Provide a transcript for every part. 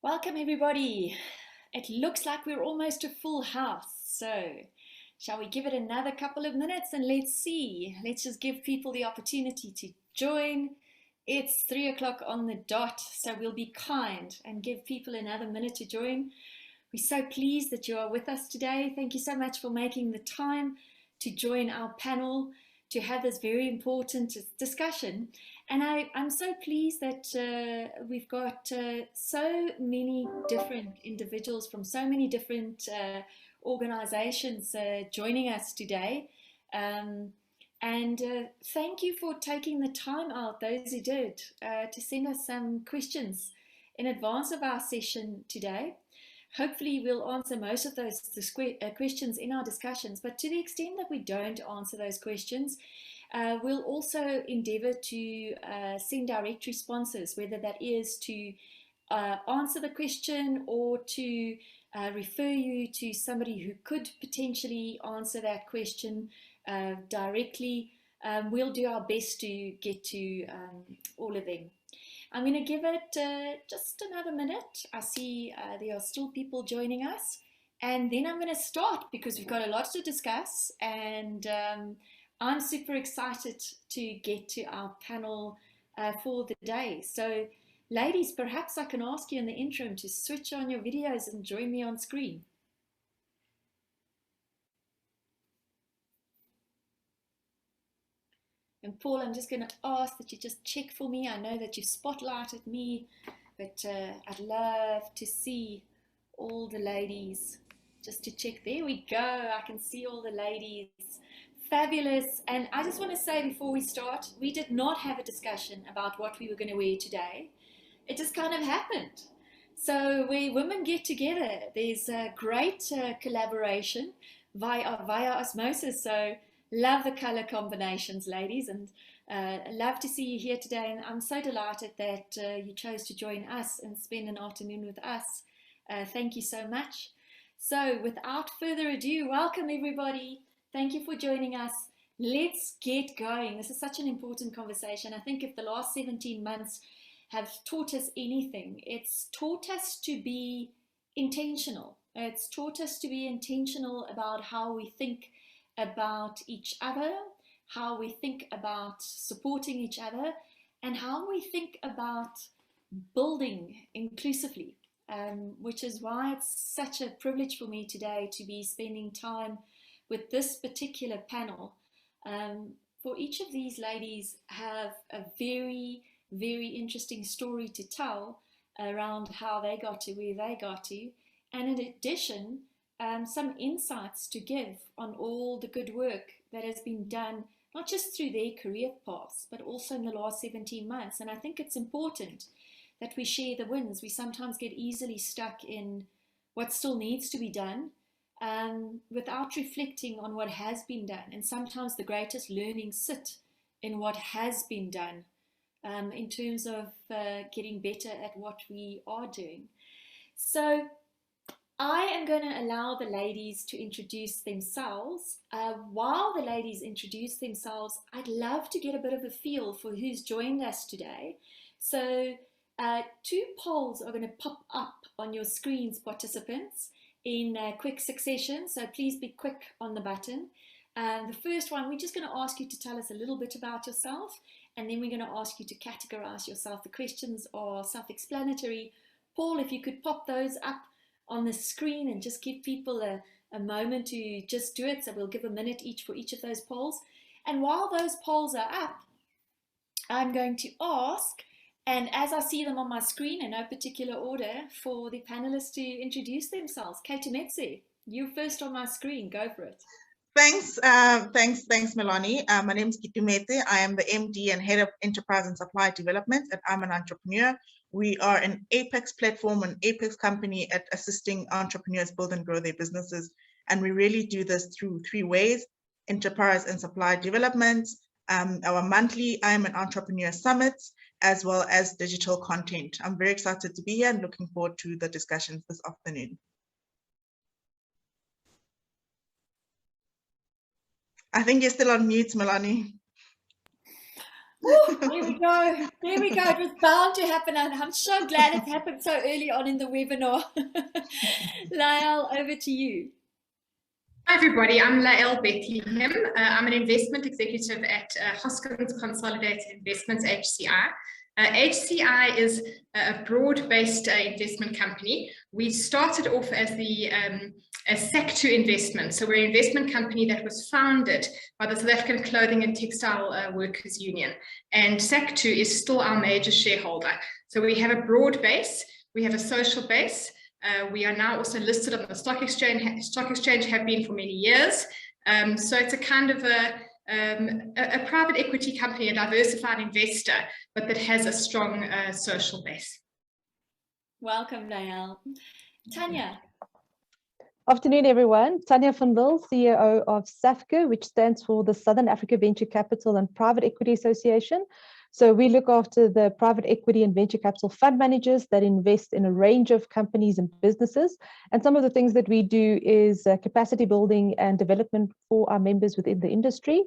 Welcome everybody. It looks like we're almost a full house. So shall we give it another couple of minutes and let's see. Let's just give people the opportunity to join. It's 3 o'clock on the dot, so we'll be kind and give people another minute to join. We're so pleased that you are with us today. Thank you so much for making the time to join our panel to have this very important discussion. And I'm so pleased that we've got so many different individuals from so many different organizations joining us today. And thank you for taking the time out, those who did, to send us some questions in advance of our session today. Hopefully we'll answer most of those questions in our discussions, but to the extent that we don't answer those questions, we'll also endeavour to send direct responses, whether that is to answer the question or to refer you to somebody who could potentially answer that question directly. We'll do our best to get to all of them. I'm going to give it just another minute. I see there are still people joining us, and then I'm going to start because we've got a lot to discuss, and I'm super excited to get to our panel for the day. So ladies, perhaps I can ask you in the interim to switch on your videos and join me on screen. And Paul, I'm just going to ask that you just check for me. I know that you spotlighted me, but I'd love to see all the ladies. Just to check. There we go. I can see all the ladies. Fabulous. And I just want to say before we start, we did not have a discussion about what we were going to wear today. It just kind of happened. So where women get together, there's a great collaboration via osmosis. So love the color combinations, ladies, and love to see you here today. And I'm so delighted that you chose to join us and spend an afternoon with us. Thank you so much. So without further ado, welcome everybody. Thank you for joining us. Let's get going. This is such an important conversation. I think if the last 17 months have taught us anything, it's taught us to be intentional. It's taught us to be intentional about how we think about each other, how we think about supporting each other, and how we think about building inclusively, which is why it's such a privilege for me today to be spending time with this particular panel. For each of these ladies have a very, very interesting story to tell around how they got to where they got to, and in addition, some insights to give on all the good work that has been done, not just through their career paths, but also in the last 17 months. And I think it's important that we share the wins. We sometimes get easily stuck in what still needs to be done without reflecting on what has been done. And sometimes the greatest learnings sit in what has been done in terms of getting better at what we are doing. So I am going to allow the ladies to introduce themselves. While the ladies introduce themselves, I'd love to get a bit of a feel for who's joined us today. So two polls are going to pop up on your screens, participants, in quick succession. So please be quick on the button. The first one, we're just going to ask you to tell us a little bit about yourself, and then we're going to ask you to categorize yourself. The questions are self-explanatory. Paul, if you could pop those up on the screen and just give people a moment to just do it. So we'll give a minute each for each of those polls. And while those polls are up, I'm going to ask, and as I see them on my screen in no particular order, for the panelists to introduce themselves. Ketumetse, you first on my screen. Go for it. Thanks, Melanie. My name is Ketumetse. I am the MD and Head of Enterprise and Supply Development at I'm an Entrepreneur. We are an Apex platform, an Apex company at assisting entrepreneurs build and grow their businesses. And we really do this through three ways: enterprise and supply development, our monthly I'm an Entrepreneur summits, as well as digital content. I'm very excited to be here and looking forward to the discussions this afternoon. I think you're still on mute, Melanie. Woo, there we go. There we go. It was bound to happen, and I'm so glad it happened so early on in the webinar. Lyle, over to you. Hi everybody, I'm Lael Bethlehem. I'm an investment executive at Hoskins Consolidated Investments, HCI. HCI is a broad-based investment company. We started off as the SAC2 investment. So we're an investment company that was founded by the South African Clothing and Textile Workers Union. And SAC2 is still our major shareholder. So we have a broad base, we have a social base. We are now also listed on the stock exchange, have been for many years. So it's a kind of a private equity company, a diversified investor, but that has a strong social base. Welcome, Lael. Tanya. Afternoon, everyone. Tanya van Lille, CEO of SAFCA, which stands for the Southern Africa Venture Capital and Private Equity Association. So we look after the private equity and venture capital fund managers that invest in a range of companies and businesses. And some of the things that we do is capacity building and development for our members within the industry,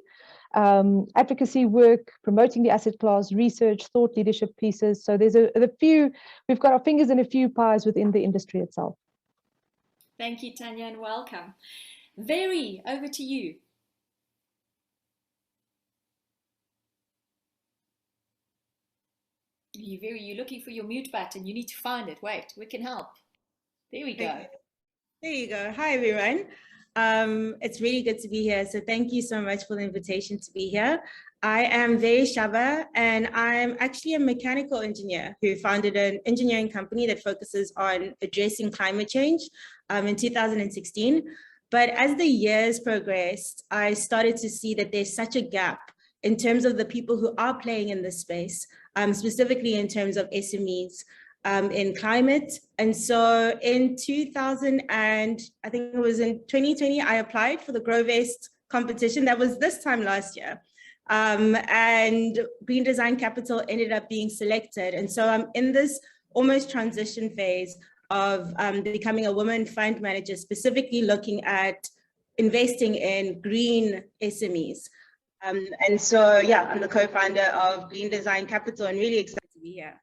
advocacy work, promoting the asset class, research, thought leadership pieces. So there's a few, we've got our fingers in a few pies within the industry itself. Thank you, Tanya, and welcome. Very, over to you. You're looking for your mute button. You need to find it. Wait, we can help. There we go. There you go. Hi, everyone. It's really good to be here. So thank you so much for the invitation to be here. I am Vey Shaba, and I'm actually a mechanical engineer who founded an engineering company that focuses on addressing climate change in 2016. But as the years progressed, I started to see that there's such a gap in terms of the people who are playing in this space, specifically in terms of SMEs in climate. And so in 2000, and I think it was in 2020, I applied for the GrowVest competition. That was this time last year. And Green Design Capital ended up being selected. And so I'm in this almost transition phase of becoming a woman fund manager, specifically looking at investing in green SMEs. And so, yeah, I'm the co-founder of Green Design Capital and really excited to be here.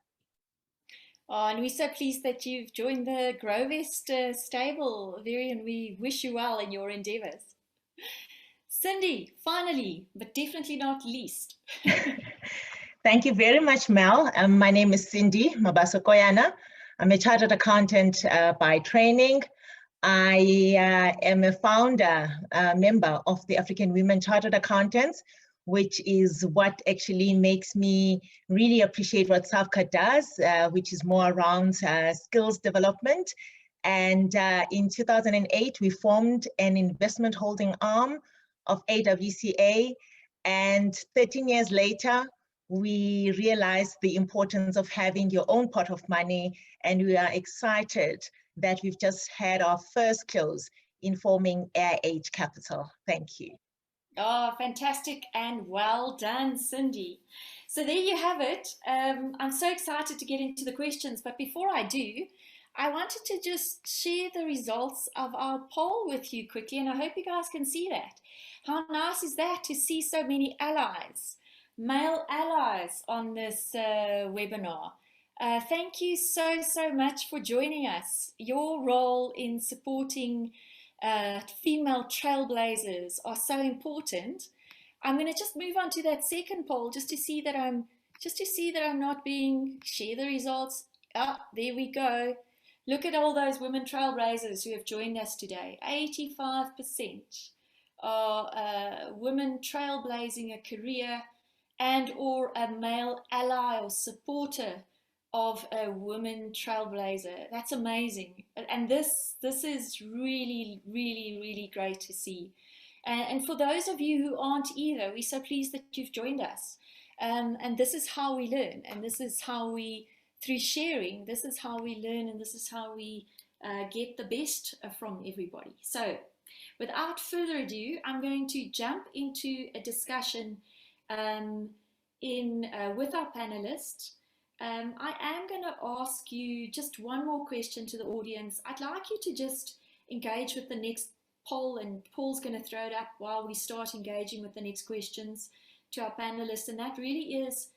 Oh, and we're so pleased that you've joined the GrowVest stable, Veri, and we wish you well in your endeavors. Cindy, finally, but definitely not least. Thank you very much, Mel. My name is Cindy Mabaso-Koyana. I'm a chartered accountant by training. I am a founder, member of the African Women Chartered Accountants, which is what actually makes me really appreciate what SAFCA does, which is more around skills development. And in 2008, we formed an investment holding arm of AWCA. And 13 years later, we realized the importance of having your own pot of money. And we are excited that we've just had our first close in forming Air Age Capital. Thank you. Oh, fantastic and well done, Cindy. So there you have it. I'm so excited to get into the questions, but before I do, I wanted to just share the results of our poll with you quickly, and I hope you guys can see that. How nice is that to see so many allies, male allies on this webinar. Thank you so much for joining us. Your role in supporting female trailblazers are so important. I'm going to just move on to that second poll just to see that I'm not being share the results. There we go. Look at all those women trailblazers who have joined us today. 85% are women trailblazing a career and or a male ally or supporter of a woman trailblazer. That's amazing. And this is really great to see. And for those of you who aren't either, we're so pleased that you've joined us. And this is how we learn, and this is how we, through sharing, this is how we learn, and this is how we get the best from everybody. So without further ado, I'm going to jump into a discussion with our panelists. I am going to ask you just one more question to the audience. I'd like you to just engage with the next poll, and Paul's going to throw it up while we start engaging with the next questions. to our panelists, and that really is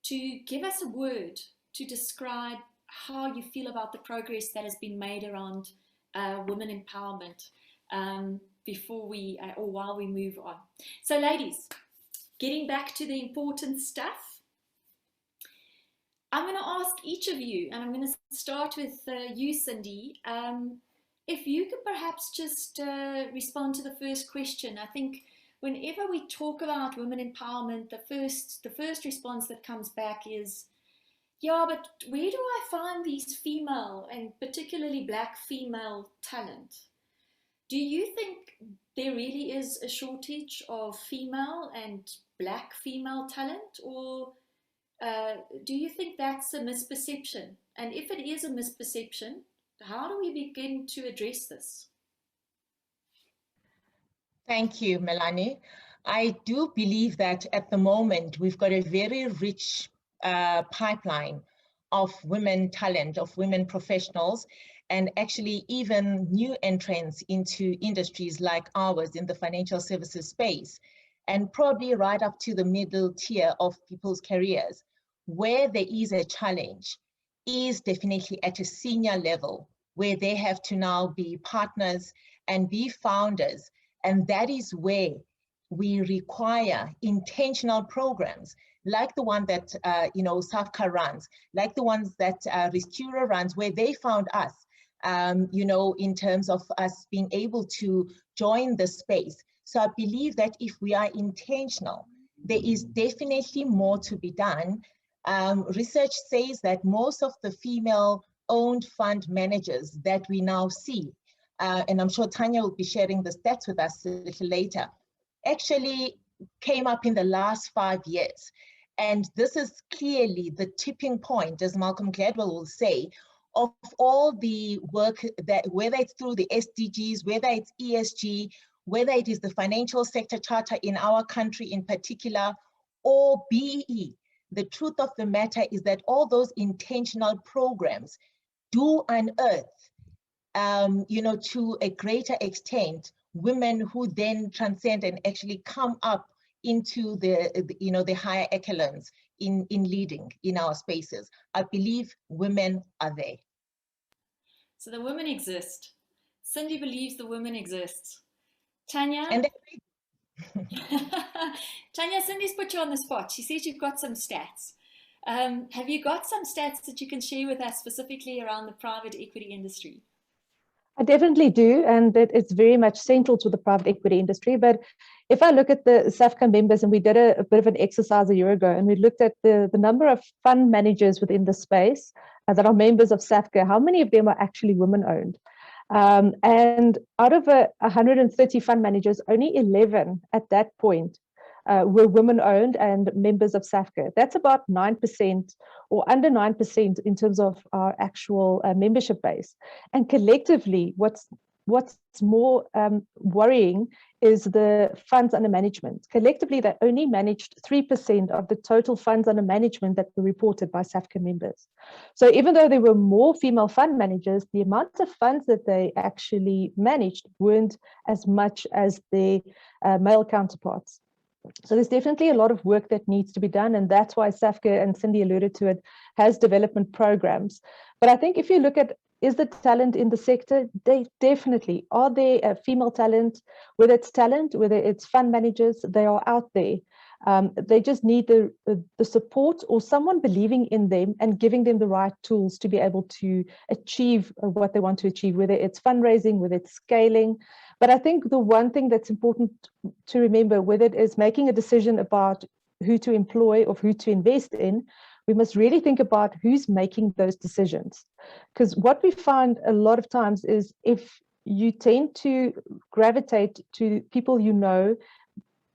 to give us a word to describe how you feel about the progress that has been made around women empowerment before we or while we move on. So ladies, getting back to the important stuff, I'm going to ask each of you, and I'm going to start with you, Cindy, if you could perhaps just respond to the first question. I think whenever we talk about women empowerment, the first response that comes back is, yeah, but where do I find these female and particularly Black female talent? Do you think there really is a shortage of female and Black female talent, or do you think that's a misperception? And if it is a misperception, how do we begin to address this? Thank you, Melanie. I do believe that at the moment, we've got a very rich pipeline of women talent, of women professionals, and actually even new entrants into industries like ours in the financial services space, and probably right up to the middle tier of people's careers. Where there is a challenge is definitely at a senior level, where they have to now be partners and be founders. And that is where we require intentional programs like the one that SAFCA runs, like the ones that Ristura runs, where they found us, in terms of us being able to join the space. So I believe that if we are intentional, there is definitely more to be done. Research says that most of the female-owned fund managers that we now see, and I'm sure Tanya will be sharing the stats with us a little later, actually came up in the last 5 years. And this is clearly the tipping point, as Malcolm Gladwell will say, of all the work that, whether it's through the SDGs, whether it's ESG, whether it is the financial sector charter in our country in particular, or BEE. The truth of the matter is that all those intentional programs do unearth, to a greater extent, women who then transcend and actually come up into the higher echelons in leading in our spaces. I believe women are there. So the women exist. Cindy believes the women exist. Tanya? And Tanya, Cindy's put you on the spot. She says you've got some stats. Have you got some stats that you can share with us specifically around the private equity industry? I definitely do, and it's very much central to the private equity industry. But if I look at the SAFCA members, and we did a bit of an exercise a year ago, and we looked at the number of fund managers within the space that are members of SAFCA, how many of them are actually women-owned? And out of 130 fund managers, only 11 at that point were women-owned and members of SAFCA. That's about 9% or under 9% in terms of our actual membership base. And collectively, what's more worrying is the funds under management. Collectively, they only managed 3% of the total funds under management that were reported by SAFCA members. So even though there were more female fund managers, the amount of funds that they actually managed weren't as much as their male counterparts. So there's definitely a lot of work that needs to be done, and that's why SAFCA, and Cindy alluded to it, has development programs. But I think if you look at, is the talent in the sector? They definitely are. There female talent, whether it's fund managers, they are out there. They just need the support or someone believing in them and giving them the right tools to be able to achieve what they want to achieve, whether it's fundraising, whether it's scaling. But I think the one thing that's important to remember, whether it is making a decision about who to employ or who to invest in, we must really think about who's making those decisions. Because what we find a lot of times is if you tend to gravitate to people you know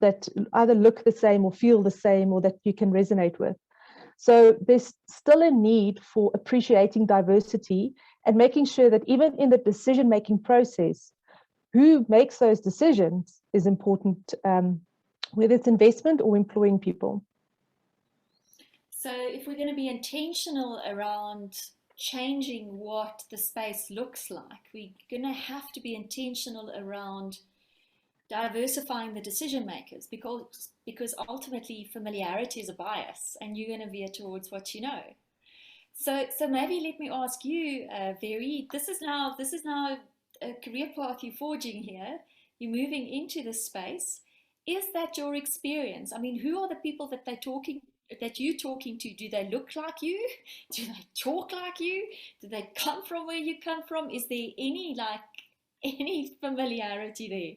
that either look the same or feel the same or that you can resonate with. So there's still a need for appreciating diversity and making sure that even in the decision-making process, who makes those decisions is important, whether it's investment or employing people. So if we're going to be intentional around changing what the space looks like, we're going to have to be intentional around diversifying the decision makers, because ultimately familiarity is a bias, and you're going to veer towards what you know. So maybe let me ask you, Veri, this is now a career path you're forging here. You're moving into this space. Is that your experience? I mean, who are the people that you're talking to? Do they look like you? Do they talk like you? Do they come from where you come from? Is there any familiarity there?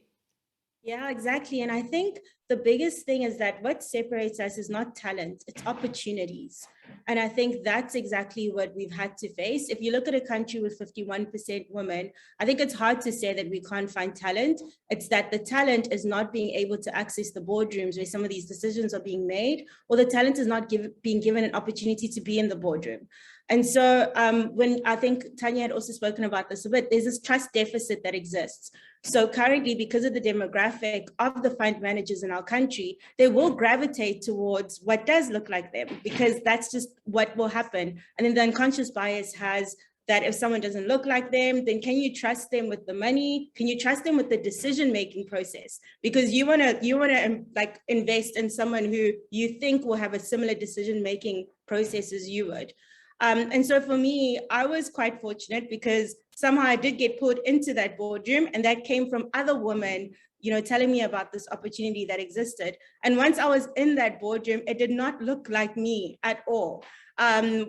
Yeah, exactly. And I think the biggest thing is that what separates us is not talent, it's opportunities. And I think that's exactly what we've had to face. If you look at a country with 51% women, I think it's hard to say that we can't find talent. It's that the talent is not being able to access the boardrooms where some of these decisions are being made, or the talent is not being given an opportunity to be in the boardroom. And so when I think Tanya had also spoken about this a bit, there's this trust deficit that exists. So currently, because of the demographic of the fund managers in our country, they will gravitate towards what does look like them, because that's just what will happen. And then the unconscious bias has that if someone doesn't look like them, then can you trust them with the money? Can you trust them with the decision-making process? Because you wanna like invest in someone who you think will have a similar decision-making process as you would. And so for me, I was quite fortunate because somehow I did get pulled into that boardroom, and that came from other women, you know, telling me about this opportunity that existed. And once I was in that boardroom, it did not look like me at all,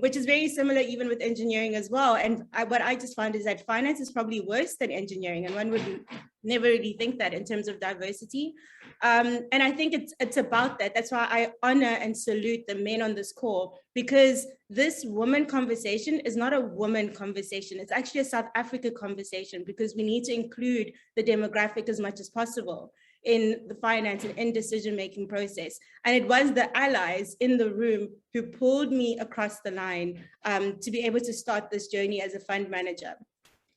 which is very similar even with engineering as well. And what I just found is that finance is probably worse than engineering, and one would never really think that in terms of diversity. And I think it's about that. That's why I honor and salute the men on this call, because this woman conversation is not a woman conversation. It's actually a South Africa conversation, because we need to include the demographic as much as possible in the finance and in decision-making process. And it was the allies in the room who pulled me across the line to be able to start this journey as a fund manager.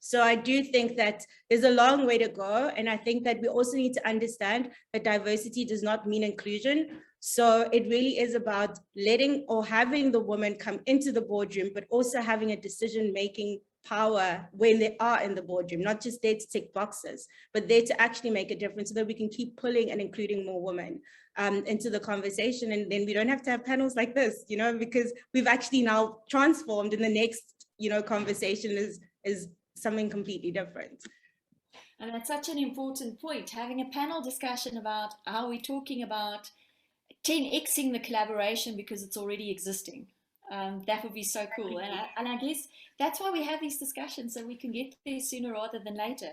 So I do think that there's a long way to go. And I think that we also need to understand that diversity does not mean inclusion. So it really is about letting or having the woman come into the boardroom, but also having a decision-making power when they are in the boardroom, not just there to tick boxes, but there to actually make a difference so that we can keep pulling and including more women into the conversation. And then we don't have to have panels like this, you know, because we've actually now transformed, and the next, you know, conversation is something completely different. And that's such an important point, having a panel discussion about how we're talking about 10xing the collaboration because it's already existing. That would be so cool. And I guess that's why we have these discussions, so we can get there sooner rather than later.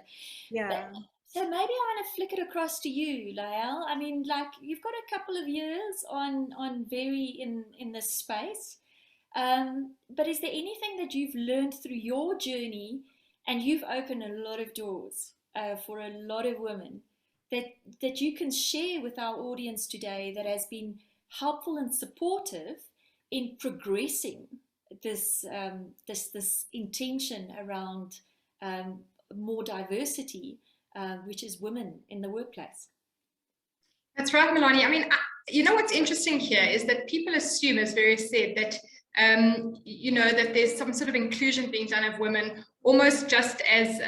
Yeah. So maybe I want to flick it across to you, Lael. I mean, like, you've got a couple of years on Veri in this space. But is there anything that you've learned through your journey, and you've opened a lot of doors for a lot of women, that you can share with our audience today that has been helpful and supportive in progressing this intention around more diversity, which is women in the workplace? That's right, Melanie. I mean, you know, what's interesting here is that people assume, as Veri said, that you know, that there's some sort of inclusion being done of women almost just as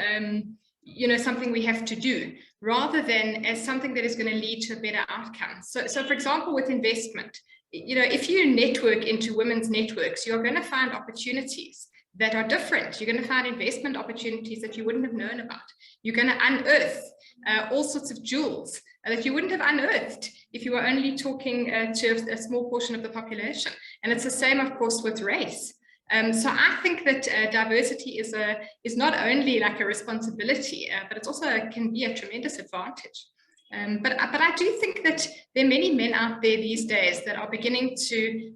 you know, something we have to do, rather than as something that is going to lead to a better outcome. So for example, with investment, you know, if you network into women's networks, you're going to find opportunities that are different. You're going to find investment opportunities that you wouldn't have known about. You're going to unearth all sorts of jewels that you wouldn't have unearthed if you were only talking to a small portion of the population. And it's the same, of course, with race. So I think that diversity is not only like a responsibility, but it's also can be a tremendous advantage. But I do think that there are many men out there these days that are beginning to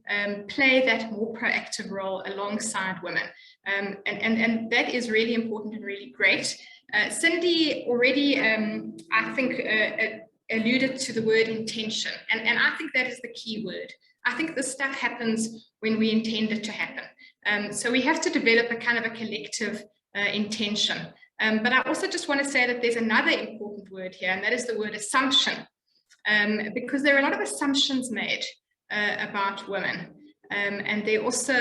play that more proactive role alongside women. And that is really important and really great. Cindy already, I think, alluded to the word intention. And I think that is the key word. I think this stuff happens when we intend it to happen. So we have to develop a kind of a collective intention. But I also just want to say that there's another important word here, and that is the word assumption, because there are a lot of assumptions made about women. And they also,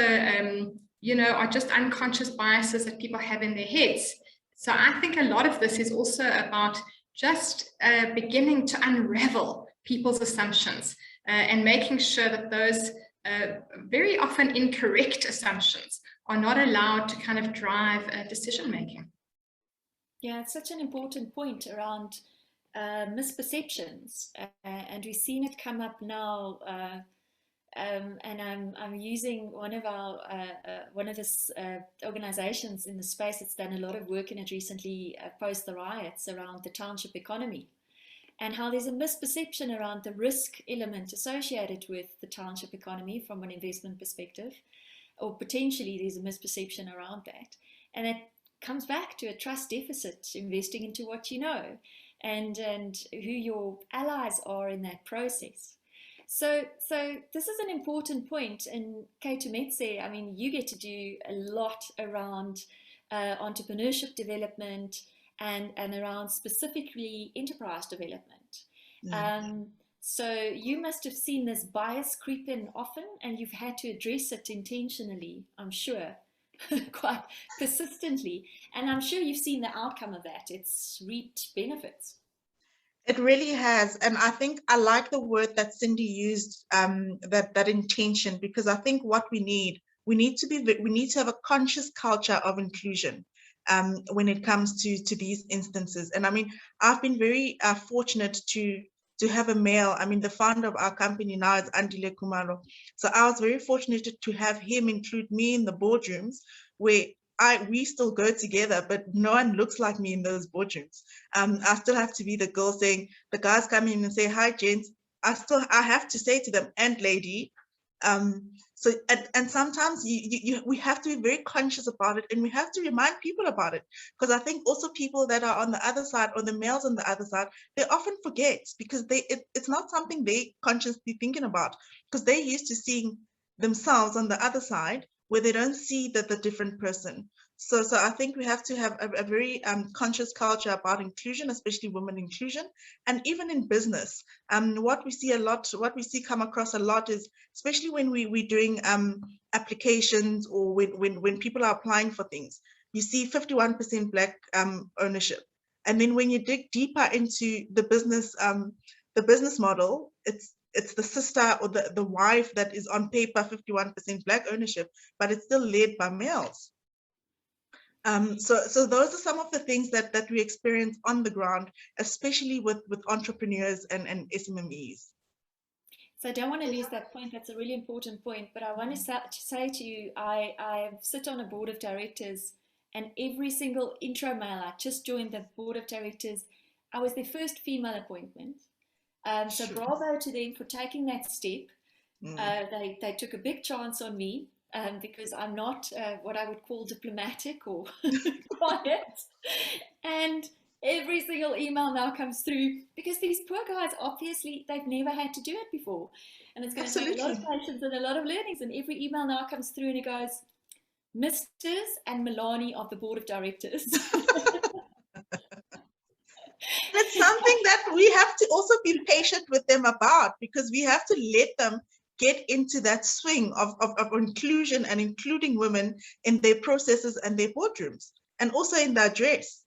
you know, are just unconscious biases that people have in their heads. So I think a lot of this is also about just beginning to unravel people's assumptions and making sure that those very often incorrect assumptions are not allowed to kind of drive decision making. Yeah, it's such an important point around misperceptions, and we've seen it come up now. And I'm using one of the organizations in the space that's done a lot of work in it recently, post the riots, around the township economy, and how there's a misperception around the risk element associated with the township economy from an investment perspective, or potentially there's a misperception around that, and it comes back to a trust deficit, investing into what you know, and who your allies are in that process. So this is an important point. And Ketumetse, I mean, you get to do a lot around entrepreneurship development and around specifically enterprise development. So you must have seen this bias creep in often, and you've had to address it intentionally, I'm sure, quite persistently. And I'm sure you've seen the outcome of that. It's reaped benefits. It really has. And I think I like the word that Cindy used, that intention, because I think what we need to have a conscious culture of inclusion when it comes to these instances. And I mean, I've been very fortunate to have a male. I mean, the founder of our company now is Andile Kumalo. So I was very fortunate to have him include me in the boardrooms where we still go together, but no one looks like me in those boardrooms. I still have to be the girl saying, the guys come in and say, hi, gents. I have to say to them, and lady. And sometimes we have to be very conscious about it, and we have to remind people about it, because I think also people that are on the other side, or the males on the other side, they often forget, because it's not something they consciously thinking about, because they're used to seeing themselves on the other side, where they don't see the different person. So I think we have to have a very conscious culture about inclusion, especially women inclusion, and even in business. What we see come across a lot is, especially when we're doing applications, or when people are applying for things, you see 51% Black ownership. And then when you dig deeper into the business model, it's the sister or the wife that is on paper 51% Black ownership, but it's still led by males. So those are some of the things that we experience on the ground, especially with entrepreneurs and SMMEs. So I don't want to lose that point. That's a really important point. But I want to say to you, I sit on a board of directors, and every single intro male, I just joined the board of directors, I was their first female appointment. So bravo to them for taking that step. They took a big chance on me, because I'm not what I would call diplomatic or quiet. And every single email now comes through, because these poor guys, obviously, they've never had to do it before. And it's going to take a lot of patience and a lot of learnings. And every email now comes through and it goes, Mrs. and Milani of the board of directors. It's something that we have to also be patient with them about, because we have to let them get into that swing of inclusion and including women in their processes and their boardrooms, and also in their dress.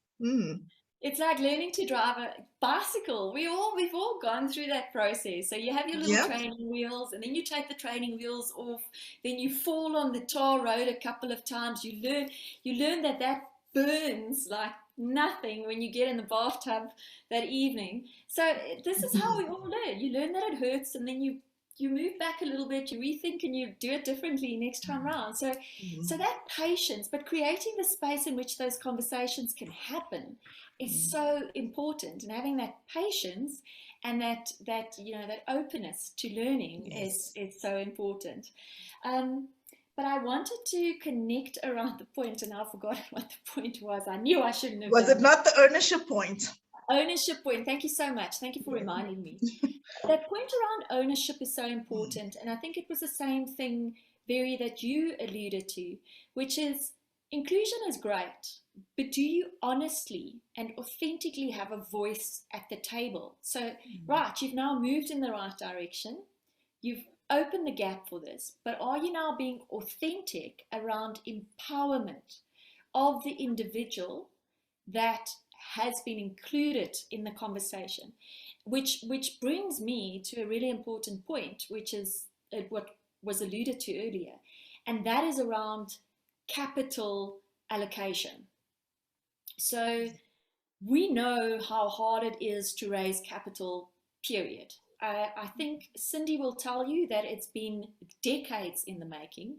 It's like learning to drive a bicycle. We've all gone through that process. So you have your little training wheels, and then you take the training wheels off, then you fall on the tar road a couple of times. You learn that burns like nothing when you get in the bathtub that evening. So this is how we all learn. You learn that it hurts, and then you move back a little bit, you rethink, and you do it differently next time around. So that patience, but creating the space in which those conversations can happen is so important, and having that patience and that openness to learning is so important. But I wanted to connect around the point, and I forgot what the point was. I knew I shouldn't have. Was it not the ownership point? Ownership point. Thank you so much. Thank you for reminding me. That point around ownership is so important. And I think it was the same thing, Barry, that you alluded to, which is inclusion is great, but do you honestly and authentically have a voice at the table? So, right, you've now moved in the right direction. You've opened the gap for this, but are you now being authentic around empowerment of the individual that has been included in the conversation, which brings me to a really important point, which is what was alluded to earlier, and that is around capital allocation. So we know how hard it is to raise capital, period. I think Cindy will tell you that it's been decades in the making,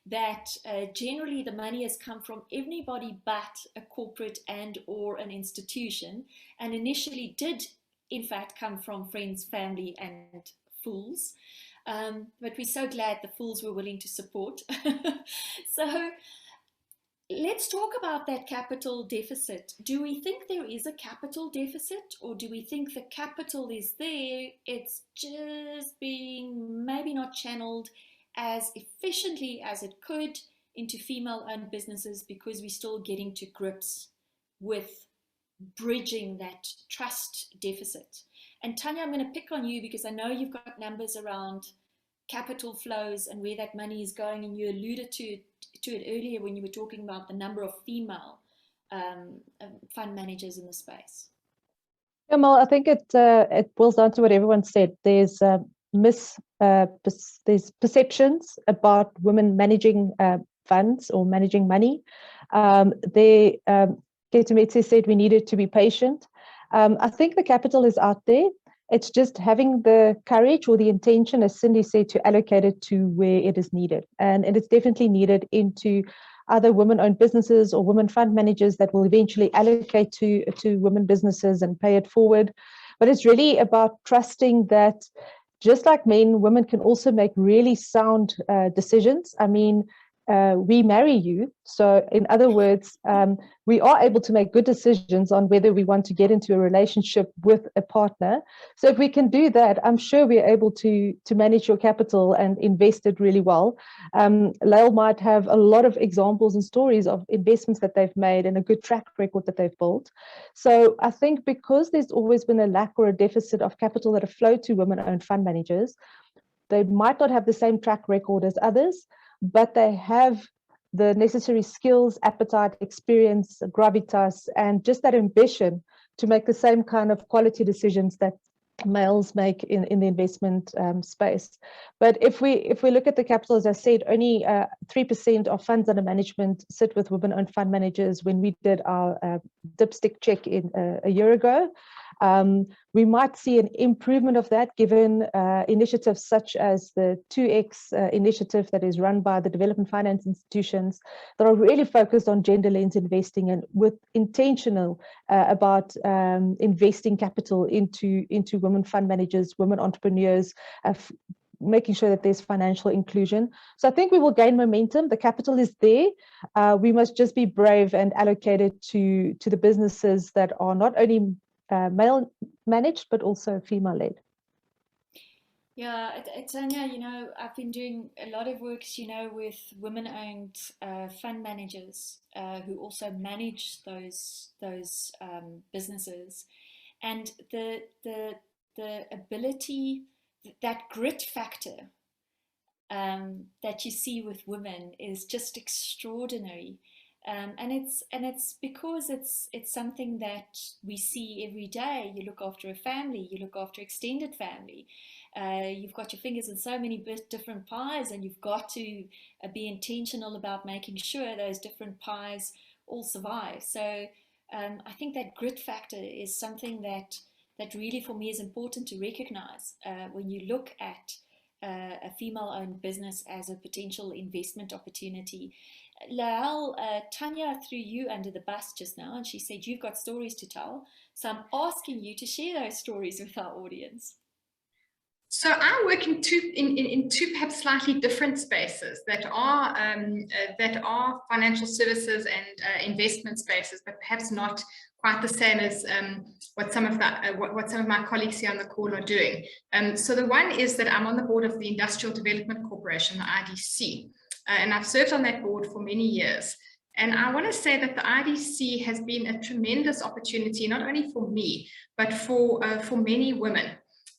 that generally the money has come from everybody but a corporate and or an institution, and initially did in fact come from friends, family and fools. But we're so glad the fools were willing to support. So let's talk about that capital deficit. Do we think there is a capital deficit, or do we think the capital is there? It's just being maybe not channeled as efficiently as it could into female-owned businesses because we're still getting to grips with bridging that trust deficit. And Tanya, I'm going to pick on you because I know you've got numbers around capital flows and where that money is going, and you alluded to it earlier when you were talking about the number of female fund managers in the space. Yeah, Mel, I think it boils down to what everyone said. There's there's perceptions about women managing funds or managing money. Ketumetse said we needed to be patient. I think the capital is out there. It's just having the courage or the intention, as Cindy said, to allocate it to where it is needed. And it's definitely needed into other women-owned businesses or women fund managers that will eventually allocate to women businesses and pay it forward. But it's really about trusting that just like men, women can also make really sound decisions. I mean, we marry you. So in other words, we are able to make good decisions on whether we want to get into a relationship with a partner. So if we can do that, I'm sure we're able to manage your capital and invest it really well. Lael might have a lot of examples and stories of investments that they've made and a good track record that they've built. So I think because there's always been a lack or a deficit of capital that have flowed to women-owned fund managers, they might not have the same track record as others, but they have the necessary skills, appetite, experience, gravitas, and just that ambition to make the same kind of quality decisions that males make in the investment space. But if we look at the capital, as I said, only 3% of funds under management sit with women-owned fund managers. When we did our dipstick check a year ago, we might see an improvement of that given initiatives such as the 2X initiative that is run by the development finance institutions that are really focused on gender lens investing and with intentional about investing capital into women fund managers, women entrepreneurs, making sure that there's financial inclusion. So I think we will gain momentum. The capital is there. We must just be brave and allocate it to the businesses that are not only male managed, but also female led. Yeah, Tanya, you know, I've been doing a lot of work, you know, with women-owned fund managers who also manage those businesses, and the ability, that grit factor that you see with women is just extraordinary. And it's because it's something that we see every day. You look after a family, you look after extended family. You've got your fingers in so many different pies, and you've got to be intentional about making sure those different pies all survive. So I think that grit factor is something that really for me is important to recognize when you look at a female-owned business as a potential investment opportunity. Lael, Tanya threw you under the bus just now, and she said you've got stories to tell. So I'm asking you to share those stories with our audience. So I work in two perhaps slightly different spaces that are financial services and investment spaces, but perhaps not quite the same as what some of my colleagues here on the call are doing. So the one is that I'm on the board of the Industrial Development Corporation, the IDC. And I've served on that board for many years. And I want to say that the IDC has been a tremendous opportunity, not only for me, but for many women.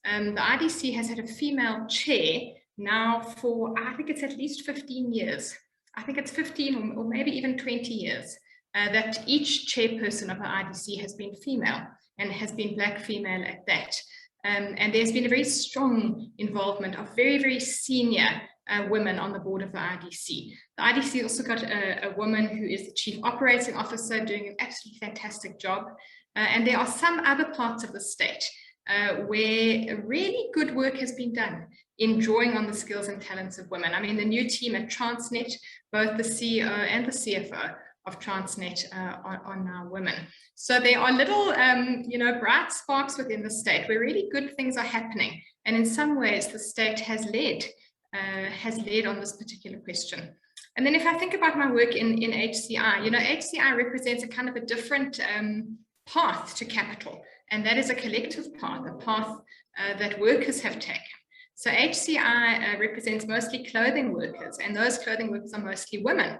The IDC has had a female chair now for, I think it's at least 15 years. I think it's 15 or maybe even 20 years. that each chairperson of the IDC has been female, and has been Black female at that. And there's been a very strong involvement of very, very senior women on the board of the IDC. The IDC also got a woman who is the Chief Operating Officer, doing an absolutely fantastic job. And there are some other parts of the state where really good work has been done in drawing on the skills and talents of women. I mean, the new team at Transnet, both the CEO and the CFO of Transnet are now women. So there are little, bright sparks within the state where really good things are happening. And in some ways, the state has led on this particular question. And then if I think about my work in HCI, HCI represents a kind of a different path to capital. And that is a collective path, a path that workers have taken. So HCI represents mostly clothing workers, and those clothing workers are mostly women.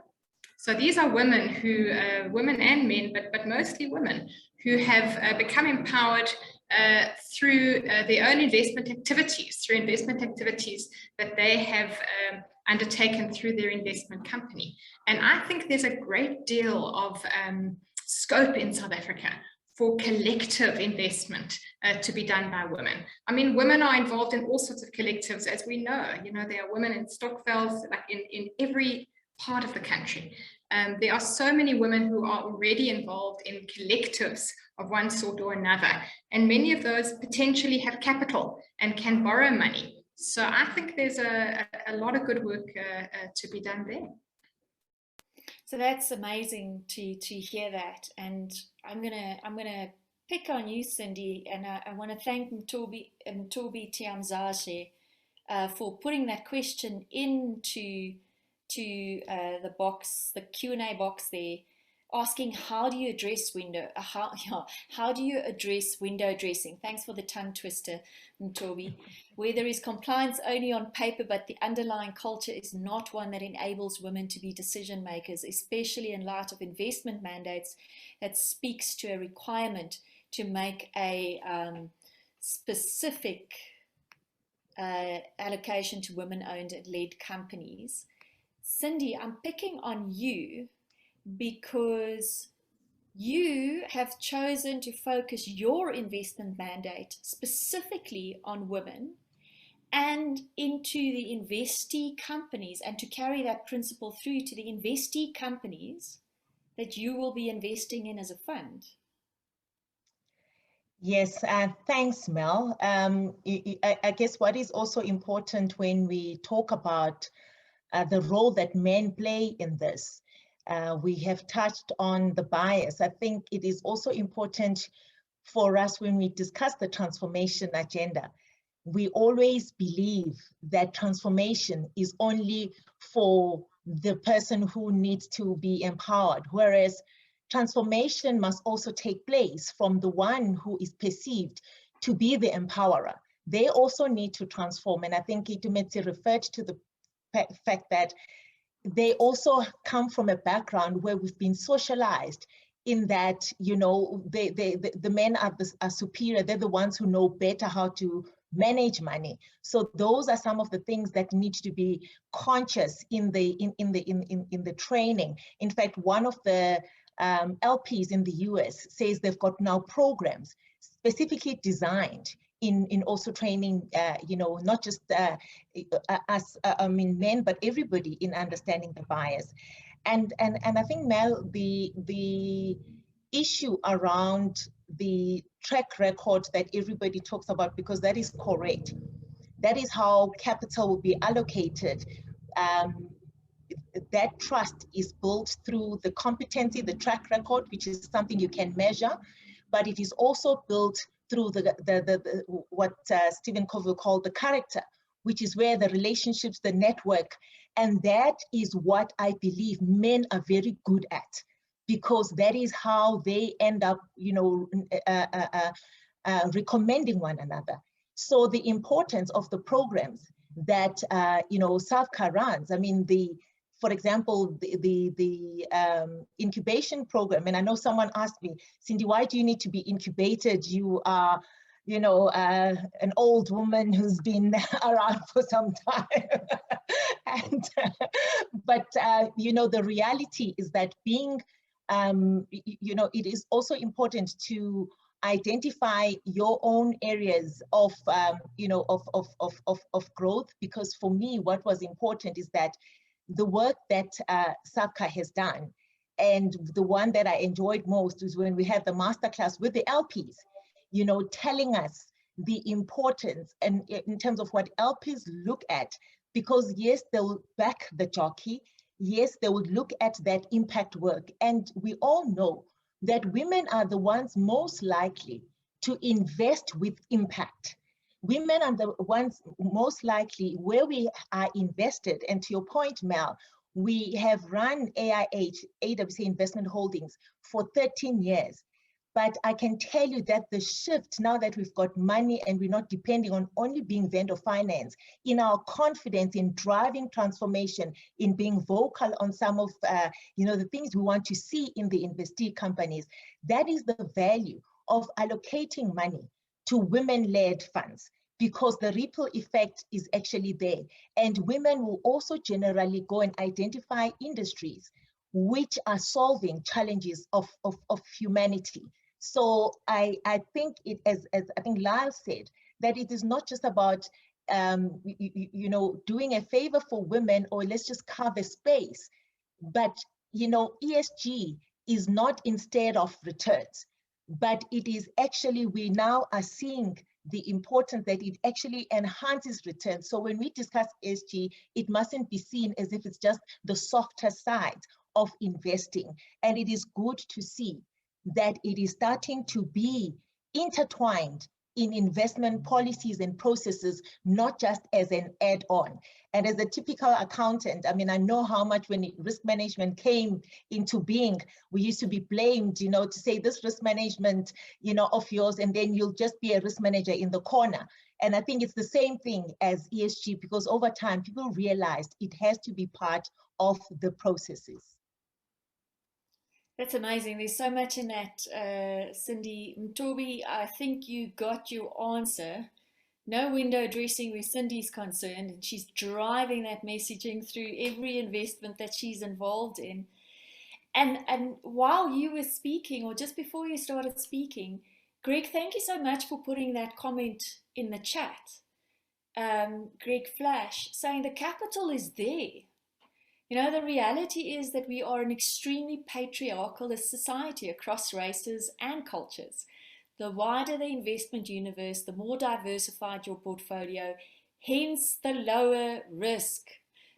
So these are women who, women and men, but mostly women, who have become empowered through their own investment activities, that they have undertaken through their investment company. And I think there's a great deal of scope in South Africa for collective investment to be done by women. I mean, women are involved in all sorts of collectives, as we know. There are women in Stokvels, like in every part of the country. There are so many women who are already involved in collectives of one sort or another, and many of those potentially have capital and can borrow money. So I think there's a lot of good work to be done there. So that's amazing to hear that, and I'm gonna pick on you, Cindy, and I want to thank Mtobi Tiamzashe for putting that question into the box, the Q&A box there, asking how do you address how do you address window dressing? Thanks for the tongue twister, Mtobi. Where there is compliance only on paper, but the underlying culture is not one that enables women to be decision makers, especially in light of investment mandates that speaks to a requirement to make a specific allocation to women-owned and led companies. Cindy, I'm picking on you because you have chosen to focus your investment mandate specifically on women and into the investee companies, and to carry that principle through to the investee companies that you will be investing in as a fund. Yes, thanks, Mel. I guess what is also important when we talk about the role that men play in this, we have touched on the bias. I think it is also important for us when we discuss the transformation agenda. We always believe that transformation is only for the person who needs to be empowered, whereas transformation must also take place from the one who is perceived to be the empowerer. They also need to transform, and I think Itumetse referred to the fact that they also come from a background where we've been socialized in that, the men are superior. They're the ones who know better how to manage money. So those are some of the things that need to be conscious in the training. In fact, one of the LPs in the US says they've got now programs specifically designed in also training, not just men, but everybody in understanding the bias. And I think, Mel, the issue around the track record that everybody talks about, because that is correct. That is how capital will be allocated. That trust is built through the competency, the track record, which is something you can measure, but it is also built through what Stephen Covey called the character, which is where the relationships, the network, and that is what I believe men are very good at, because that is how they end up, recommending one another. So the importance of the programs that SAVCA runs, I mean, for example, the incubation program, and I know someone asked me, Cindy, why do you need to be incubated? You are, an old woman who's been around for some time. But the reality is that being it is also important to identify your own areas of, of growth, because for me, what was important is that the work that SAFCA has done, and the one that I enjoyed most is when we had the masterclass with the LPs, telling us the importance and in terms of what LPs look at, because yes, they'll back the jockey. Yes, they would look at that impact work. And we all know that women are the ones most likely to invest with impact. Women are the ones most likely where we are invested. And to your point, Mel, we have run AWC Investment Holdings for 13 years. But I can tell you that the shift, now that we've got money and we're not depending on only being vendor finance, in our confidence in driving transformation, in being vocal on some of the things we want to see in the investee companies, that is the value of allocating money to women-led funds, because the ripple effect is actually there. And women will also generally go and identify industries which are solving challenges of humanity. So I think it, as I think Lyle said, that it is not just about doing a favor for women, or let's just carve a space, but ESG is not instead of returns, but it is actually, we now are seeing the importance that it actually enhances returns. So when we discuss ESG, it mustn't be seen as if it's just the softer side of investing. And it is good to see that it is starting to be intertwined in investment policies and processes, not just as an add-on. And as a typical accountant, I mean, I know how much when risk management came into being, we used to be blamed, to say this risk management, of yours, and then you'll just be a risk manager in the corner. And I think it's the same thing as ESG, because over time, people realized it has to be part of the processes. That's amazing. There's so much in that, Cindy. Mtobi, I think you got your answer. No window dressing where Cindy's concerned, and she's driving that messaging through every investment that she's involved in. And while you were speaking, or just before you started speaking, Greg, thank you so much for putting that comment in the chat. Greg Flash saying the capital is there. The reality is that we are an extremely patriarchal society across races and cultures. The wider the investment universe, the more diversified your portfolio, hence the lower risk.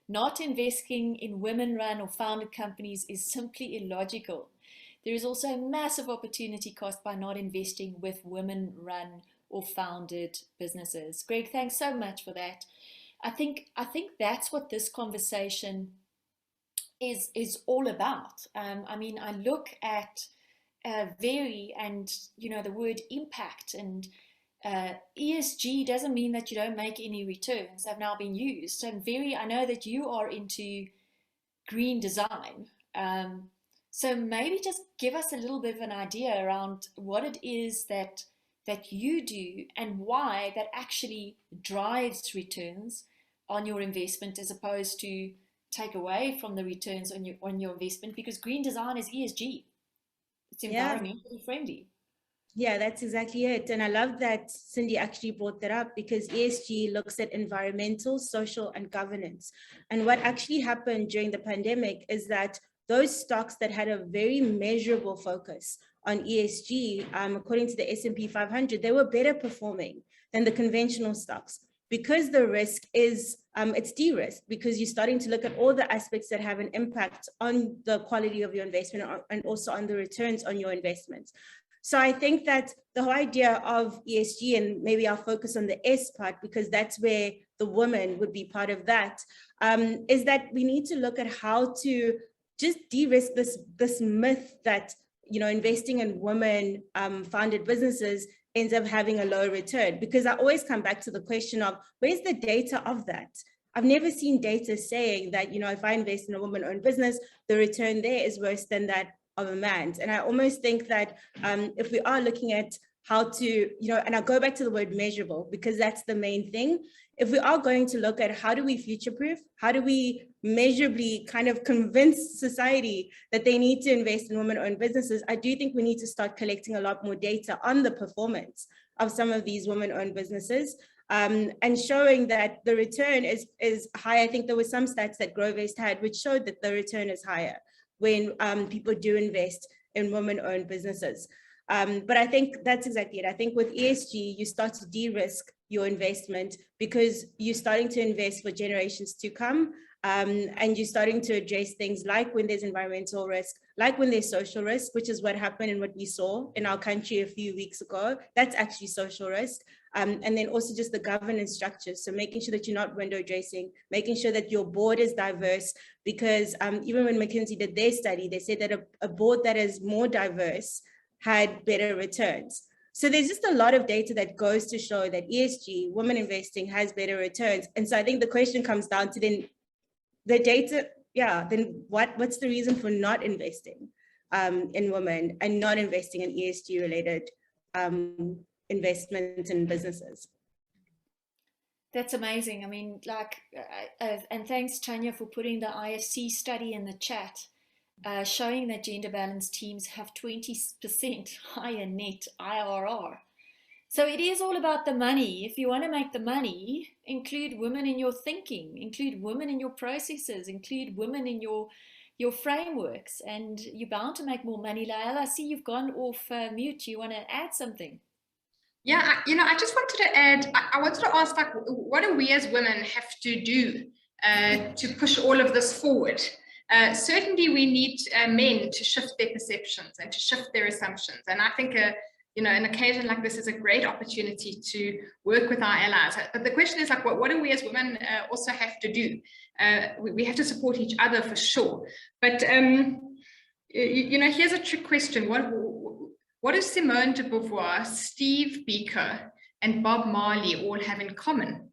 Not investing in women-run or founded companies is simply illogical. There is also a massive opportunity cost by not investing with women-run or founded businesses. Greg, thanks so much for that. I think that's what this conversation is all about. I mean, I look at Very and the word impact, and ESG doesn't mean that you don't make any returns. Have now been used. And Very, I know that you are into green design. So maybe just give us a little bit of an idea around what it is that you do and why that actually drives returns on your investment, as opposed to take away from the returns on your investment, because green design is ESG. It's environmentally friendly. Yeah, that's exactly it. And I love that Cindy actually brought that up, because ESG looks at environmental, social, and governance. And what actually happened during the pandemic is that those stocks that had a very measurable focus on ESG, according to the S&P 500, they were better performing than the conventional stocks, because the risk is, it's de-risked, because you're starting to look at all the aspects that have an impact on the quality of your investment and also on the returns on your investments. So I think that the whole idea of ESG, and maybe I'll focus on the S part, because that's where the woman would be part of that, is that we need to look at how to just de-risk this myth that, investing in women founded businesses ends up having a low return. Because I always come back to the question of, where's the data of that? I've never seen data saying that, if I invest in a woman-owned business, the return there is worse than that of a man's. And I almost think that if we are looking at how to, and I'll go back to the word measurable, because that's the main thing. If we are going to look at how do we future-proof, how do we measurably kind of convince society that they need to invest in women-owned businesses, I do think we need to start collecting a lot more data on the performance of some of these women-owned businesses, and showing that the return is high. I think there were some stats that Grovest had which showed that the return is higher when people do invest in women-owned businesses. But I think that's exactly it. I think with ESG, you start to de-risk your investment because you're starting to invest for generations to come. And you're starting to address things like when there's environmental risk, like when there's social risk, which is what happened and what we saw in our country a few weeks ago. That's actually social risk. And then also just the governance structures. So making sure that you're not window dressing, making sure that your board is diverse, because even when McKinsey did their study, they said that a board that is more diverse had better returns. So there's just a lot of data that goes to show that ESG, women investing, has better returns. And so I think the question comes down to then the data, then what's the reason for not investing in women and not investing in ESG related investments in businesses? That's amazing. I mean, like, and thanks, Tanya, for putting the IFC study in the chat, showing that gender balanced teams have 20% higher net IRR. So it is all about the money. If you want to make the money, include women in your thinking, include women in your processes, include women in your frameworks, and you're bound to make more money. Lael, I see you've gone off mute. You want to add something? Yeah, I just wanted to add, I wanted to ask, like, what do we as women have to do to push all of this forward? Certainly we need men to shift their perceptions and to shift their assumptions. And I think an occasion like this is a great opportunity to work with our allies. But the question is, like, what do we as women also have to do? We have to support each other for sure. But, here's a trick question. What do Simone de Beauvoir, Steve Biko, and Bob Marley all have in common?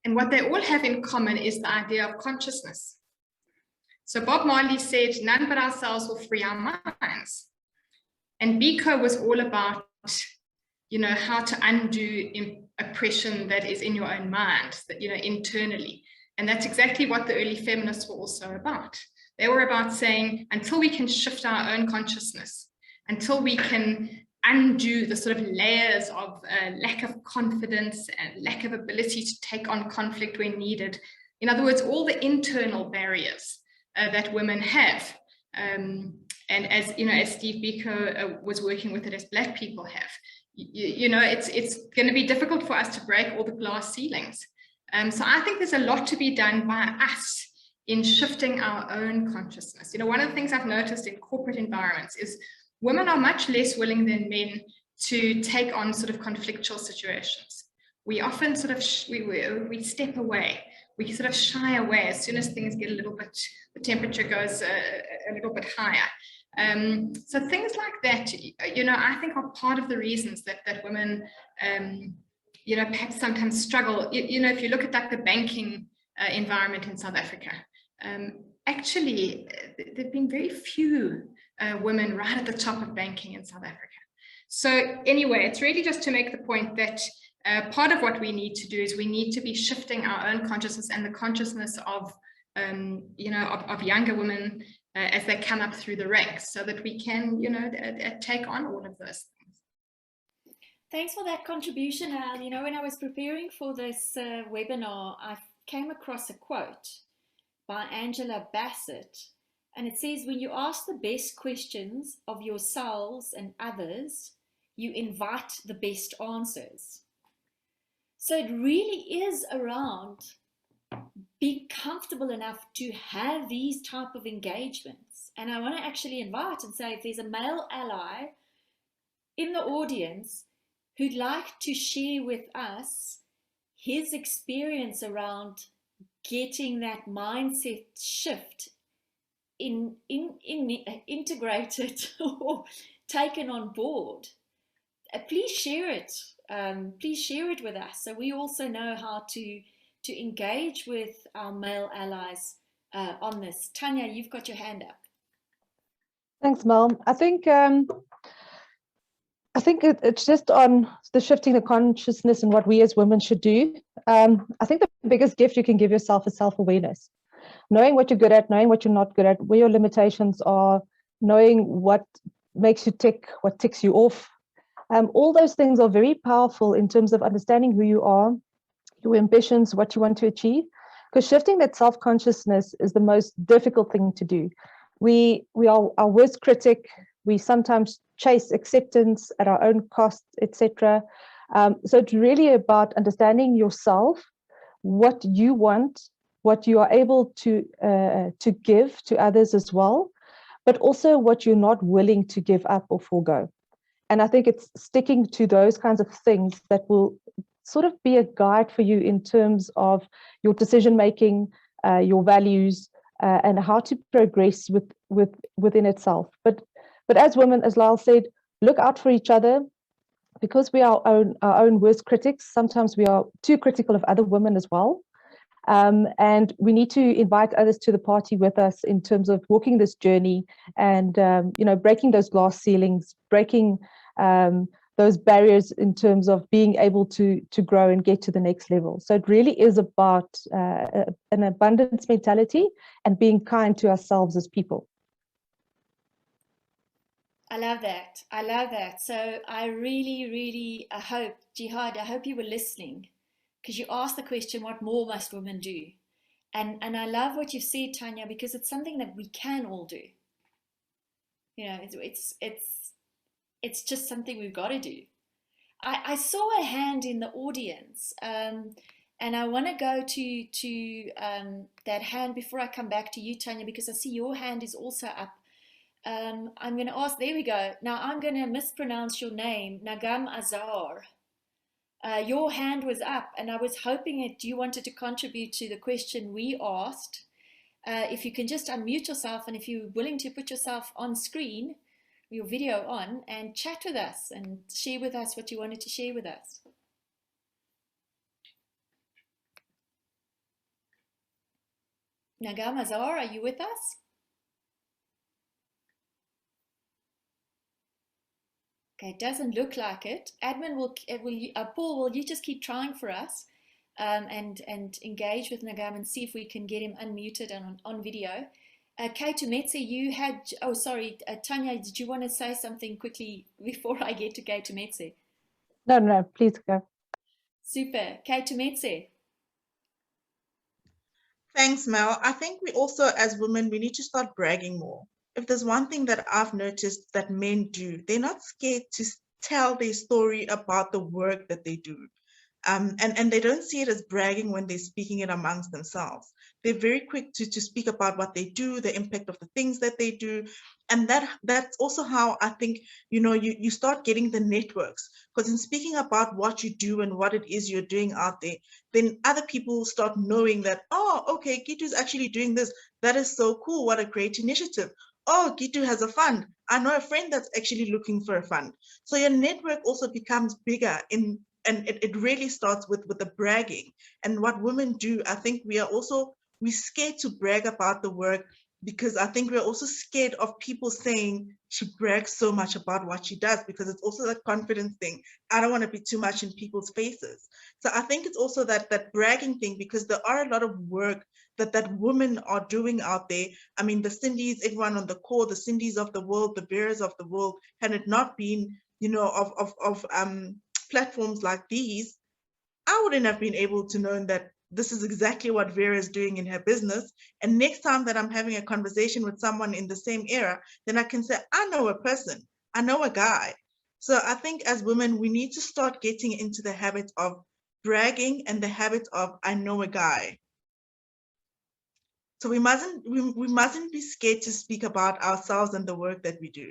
And what they all have in common is the idea of consciousness. So Bob Marley said, none but ourselves will free our minds. And Biko was all about, how to undo oppression that is in your own mind, that, internally. And that's exactly what the early feminists were also about. They were about saying, until we can shift our own consciousness, until we can undo the sort of layers of lack of confidence and lack of ability to take on conflict when needed. In other words, all the internal barriers that women have. And as Steve Biko was working with it, as Black people have, it's going to be difficult for us to break all the glass ceilings. So I think there's a lot to be done by us in shifting our own consciousness. One of the things I've noticed in corporate environments is women are much less willing than men to take on sort of conflictual situations. We often sort of, we step away. We sort of shy away as soon as things get a little bit, the temperature goes a little bit higher. So things like that, I think are part of the reasons that women, perhaps sometimes struggle. If you look at like the banking environment in South Africa, actually, there've been very few women right at the top of banking in South Africa. So anyway, it's really just to make the point that part of what we need to do is we need to be shifting our own consciousness and the consciousness of, of younger women as they come up through the ranks, so that we can, take on all of those things. Thanks for that contribution, Al. When I was preparing for this webinar, I came across a quote by Angela Bassett, and it says, when you ask the best questions of yourselves and others, you invite the best answers. So it really is around being comfortable enough to have these type of engagements. And I want to actually invite and say, if there's a male ally in the audience who'd like to share with us his experience around getting that mindset shift integrated or taken on board, please share it. Please share it with us, so we also know how to engage with our male allies on this. Tanya, you've got your hand up. Thanks, Mel. I think I think it's just on the shifting the consciousness and what we as women should do. I think the biggest gift you can give yourself is self-awareness. Knowing what you're good at, knowing what you're not good at, where your limitations are, knowing what makes you tick, what ticks you off. All those things are very powerful in terms of understanding who you are, your ambitions, what you want to achieve. Because shifting that self-consciousness is the most difficult thing to do. We are our worst critic. We sometimes chase acceptance at our own cost, etc. So it's really about understanding yourself, what you want, what you are able to give to others as well, but also what you're not willing to give up or forego. And I think it's sticking to those kinds of things that will sort of be a guide for you in terms of your decision making, your values, and how to progress within itself. But as women, as Lyle said, look out for each other, because we are our own worst critics. Sometimes we are too critical of other women as well. And we need to invite others to the party with us in terms of walking this journey and, breaking those glass ceilings, breaking those barriers in terms of being able to grow and get to the next level. So it really is about an abundance mentality and being kind to ourselves as people. I love that. I love that. So I really, really hope, Jihad, I hope you were listening, because you asked the question, what more must women do? And I love what you said, Tanya, because it's something that we can all do. It's just something we've got to do. I saw a hand in the audience, and I want to go to that hand before I come back to you, Tanya, because I see your hand is also up. I'm going to ask, there we go. Now I'm going to mispronounce your name, Nagam Azar. Your hand was up, and I was hoping that you wanted to contribute to the question we asked. If you can just unmute yourself, and if you're willing to put yourself on screen, your video on, and chat with us and share with us what you wanted to share with us. Nagam Azar, are you with us? Okay, it doesn't look like it. Admin Paul, will you just keep trying for us and engage with Nagam and see if we can get him unmuted and on video. Kate Tumetse, you had, oh sorry, Tanya, did you want to say something quickly before I get to Kate Tumetse? No, please go. Super. Kate Tumetse. Thanks, Mel. I think we also, as women, we need to start bragging more. If there's one thing that I've noticed that men do, they're not scared to tell their story about the work that they do. And they don't see it as bragging when they're speaking it amongst themselves. They're very quick to speak about what they do, the impact of the things that they do. And that's also how I think, you start getting the networks. Because in speaking about what you do and what it is you're doing out there, then other people start knowing that, oh, okay, Gitu's actually doing this. That is so cool. What a great initiative. Oh, Gitu has a fund. I know a friend that's actually looking for a fund. So your network also becomes bigger and it really starts with the bragging. And what women do, I think we're scared to brag about the work, because I think we're also scared of people saying she brags so much about what she does, because it's also that confidence thing. I don't want to be too much in people's faces. So I think it's also that bragging thing, because there are a lot of work that women are doing out there. I mean, the Cindy's, everyone on the call, the Cindy's of the world, the Bears of the world, had it not been, of platforms like these, I wouldn't have been able to know that this is exactly what Vera is doing in her business. And next time that I'm having a conversation with someone in the same era, then I can say, I know a person, I know a guy. So I think as women, we need to start getting into the habit of bragging and the habit of, I know a guy. So we mustn't be scared to speak about ourselves and the work that we do.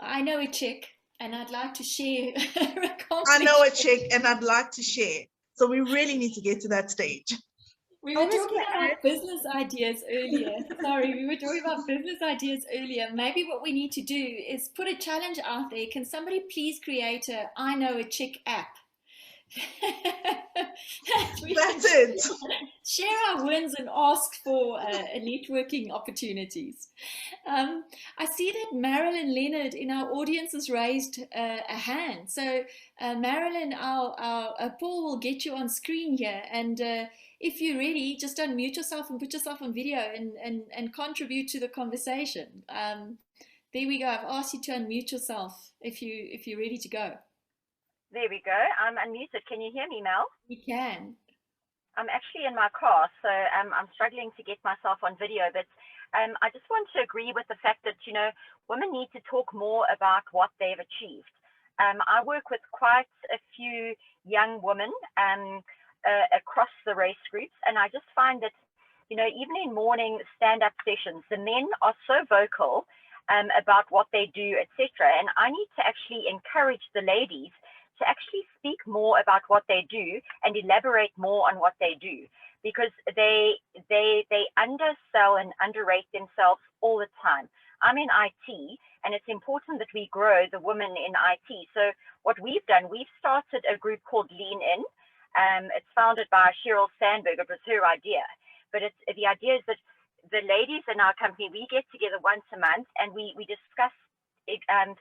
I know a chick, and I'd like to share. I know a chick, and I'd like to share. So we really need to get to that stage. We were talking about business ideas earlier. Sorry, we were talking about business ideas earlier. Maybe what we need to do is put a challenge out there. Can somebody please create a I Know a Chick app? That's it. Share our wins and ask for networking opportunities. I see that Marilyn Leonard in our audience has raised a hand. So Marilyn, our Paul will get you on screen here. And if you're ready, just unmute yourself and put yourself on video and contribute to the conversation. There we go. I've asked you to unmute yourself if you're ready to go. There we go. I'm unmuted. Can you hear me, Mel? We can. I'm actually in my car, so I'm struggling to get myself on video, but I just want to agree with the fact that, you know, women need to talk more about what they've achieved. I work with quite a few young women across the race groups, and I just find that, you know, even in morning stand-up sessions, the men are so vocal about what they do, etc. And I need to actually encourage the ladies to actually speak more about what they do and elaborate more on what they do, because they undersell and underrate themselves all the time. I'm in IT, and it's important that we grow the women in IT. So what we've done, we've started a group called Lean In. It's founded by Sheryl Sandberg. It was her idea, but the idea is that the ladies in our company, we get together once a month and we discuss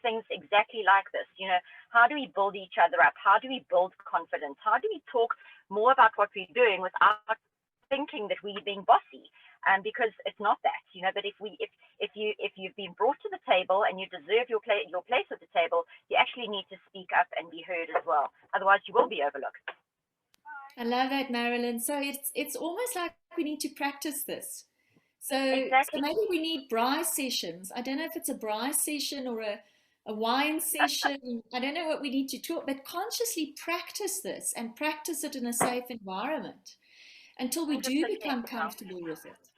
things exactly like this. You know, how do we build each other up? How do we build confidence? How do we talk more about what we're doing without thinking that we're being bossy? Because it's not that, you know. But if you've been brought to the table and you deserve your place at the table, you actually need to speak up and be heard as well. Otherwise, you will be overlooked. I love that, Marilyn. So it's almost like we need to practice this. So, Exactly. so maybe we need braai sessions. I don't know if it's a braai session or a wine session. I don't know what we need to talk, but consciously practice this and practice it in a safe environment until we do 100%. become comfortable with it.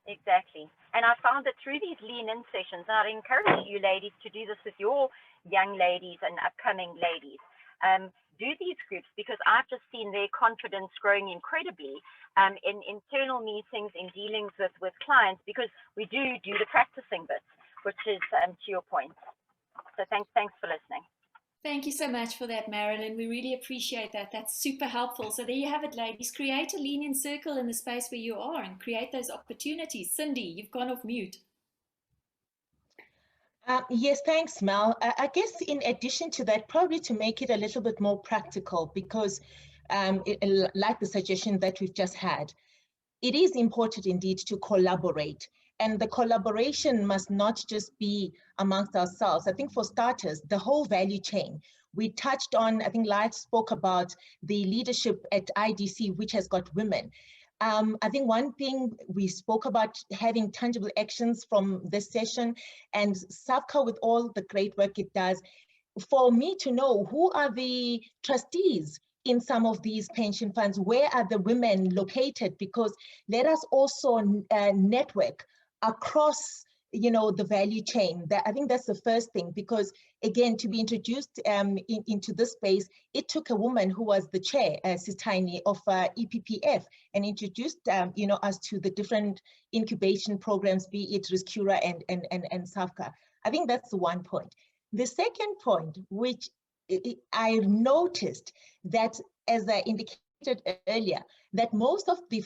Exactly. And I found that through these lean-in sessions, and I'd encourage you ladies to do this with your young ladies and upcoming ladies. Do these groups, because I've just seen their confidence growing incredibly in internal meetings, in dealings with clients, because we do the practicing bits, which is to your point. So thanks for listening. Thank you so much for that, Marilyn. We really appreciate that. That's super helpful. So there you have it, ladies. Create a lean-in circle in the space where you are and create those opportunities. Cindy, you've gone off mute. Yes, thanks, Mel. I guess in addition to that, probably to make it a little bit more practical, because like the suggestion that we've just had, it is important indeed to collaborate. And the collaboration must not just be amongst ourselves. I think for starters, the whole value chain. We touched on, I think Light spoke about the leadership at IDC, which has got women. I think one thing we spoke about, having tangible actions from this session, and SAFCA with all the great work it does, for me to know who are the trustees in some of these pension funds, where are the women located, because let us also network across, you know, the value chain. I think that's the first thing, because again, to be introduced into this space, it took a woman who was the chair, Sitani, of EPPF, and introduced you know, us to the different incubation programs, be it Rescura and SAFCA. I think that's the one point. The second point, which I noticed that, as I indicated earlier, that most of the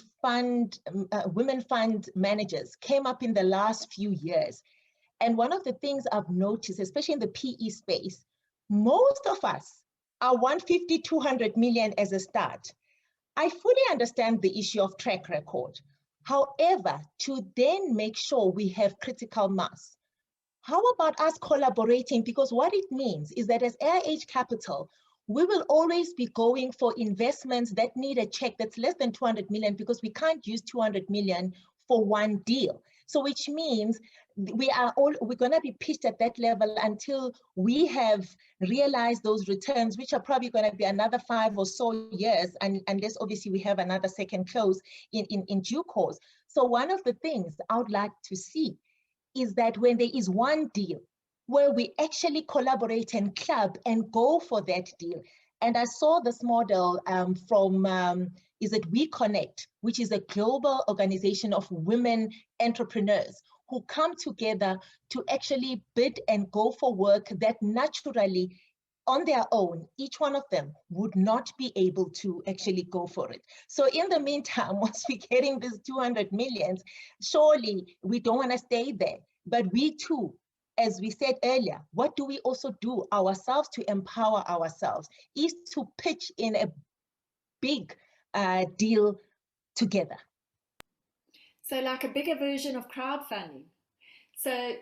women fund managers came up in the last few years. And one of the things I've noticed, especially in the PE space, most of us are 150, 200 million as a start. I fully understand the issue of track record. However, to then make sure we have critical mass, how about us collaborating? Because what it means is that as AIH Capital, we will always be going for investments that need a check that's less than 200 million, because we can't use 200 million for one deal. So which means we're going to be pitched at that level until we have realized those returns, which are probably going to be another 5 or so years, and unless obviously we have another second close in due course. So one of the things I would like to see is that when there is one deal where we actually collaborate and club and go for that deal. And I saw this model from, is it We Connect, which is a global organization of women entrepreneurs who come together to actually bid and go for work that naturally on their own, each one of them would not be able to actually go for it. So in the meantime, once we're getting this 200 millions, surely we don't want to stay there. But we too, as we said earlier, what do we also do ourselves to empower ourselves is to pitch in a big deal together. So like a bigger version of crowdfunding. So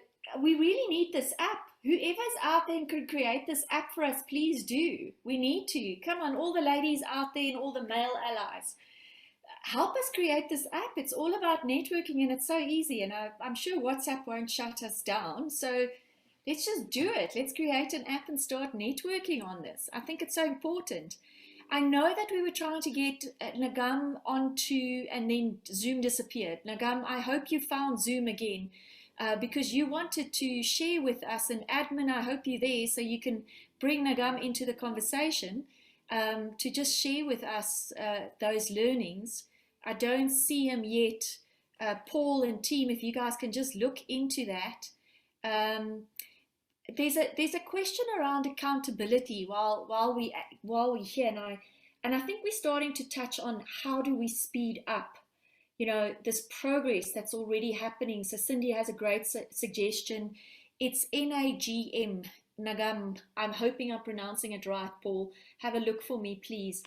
we really need this app. Whoever's out there and could create this app for us, please do. We need to. Come on, all the ladies out there and all the male allies. Help us create this app. It's all about networking and it's so easy. And I'm sure WhatsApp won't shut us down. So let's just do it. Let's create an app and start networking on this. I think it's so important. I know that we were trying to get Nagam onto, and then Zoom disappeared. Nagam, I hope you found Zoom again. Because you wanted to share with us, and admin, I hope you're there so you can bring Nagam into the conversation to just share with us those learnings. I don't see him yet. Paul and team, if you guys can just look into that. There's a question around accountability while we're here, and I think we're starting to touch on how do we speed up, you know, this progress that's already happening. So Cindy has a great suggestion. It's NAGM, Nagam. I'm hoping I'm pronouncing it right, Paul. Have a look for me, please.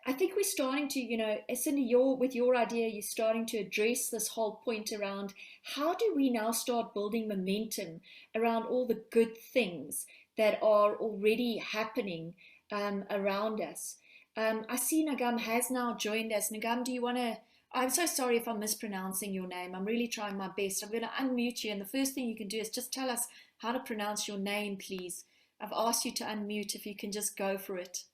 I think we're starting to, you know, Cindy, with your idea, you're starting to address this whole point around how do we now start building momentum around all the good things that are already happening around us. I see Nagam has now joined us. Nagam, do you want to, I'm so sorry if I'm mispronouncing your name. I'm really trying my best. I'm going to unmute you. And the first thing you can do is just tell us how to pronounce your name, please. I've asked you to unmute. If you can just go for it.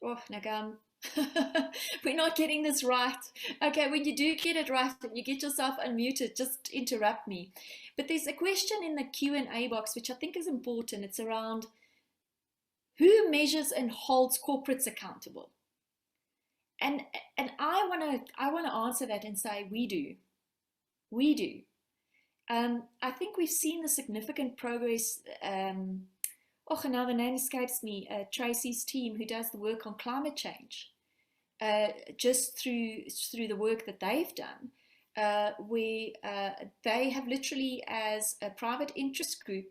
Oh, Nagam. We're not getting this right. Okay, when you do get it right and you get yourself unmuted, just interrupt me. But there's a question in the Q&A box which I think is important. It's around who measures and holds corporates accountable. And I want to answer that and say we do. We do. I think we've seen the significant progress. Now the name escapes me, Tracy's team who does the work on climate change, just through the work that they've done, where they have literally, as a private interest group,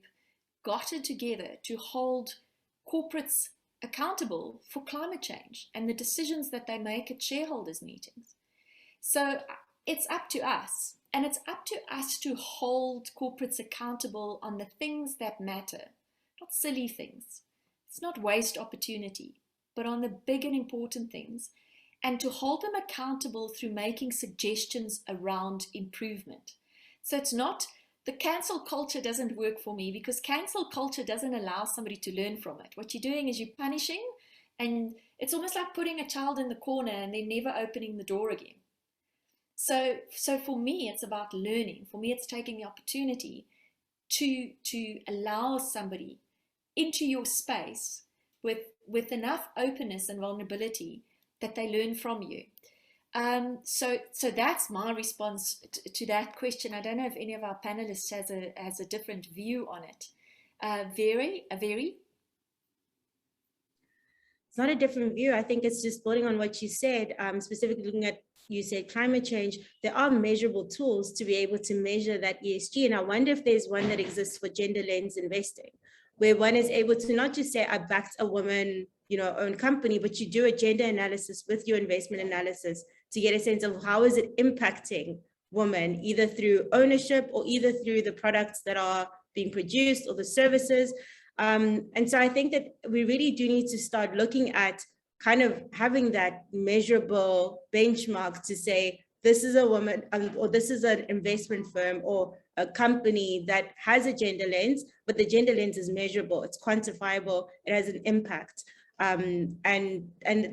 gotten together to hold corporates accountable for climate change and the decisions that they make at shareholders meetings. So it's up to us, and it's up to us to hold corporates accountable on the things that matter. Not silly things. It's not waste opportunity, but on the big and important things, and to hold them accountable through making suggestions around improvement. So it's not, the cancel culture doesn't work for me, because cancel culture doesn't allow somebody to learn from it. What you're doing is you're punishing, and it's almost like putting a child in the corner and then never opening the door again. So for me, it's about learning. For me, it's taking the opportunity to allow somebody into your space with enough openness and vulnerability that they learn from you. So that's my response to that question. I don't know if any of our panelists has a different view on it. Very? It's not a different view. I think it's just building on what you said, specifically looking at, you said climate change. There are measurable tools to be able to measure that ESG. And I wonder if there's one that exists for gender lens investing, where one is able to not just say, I backed a woman, owned company, but you do a gender analysis with your investment analysis to get a sense of how is it impacting women, either through ownership or either through the products that are being produced or the services. And so I think that we really do need to start looking at kind of having that measurable benchmark to say, this is a woman, or this is an investment firm or a company that has a gender lens, but the gender lens is measurable, it's quantifiable, it has an impact. And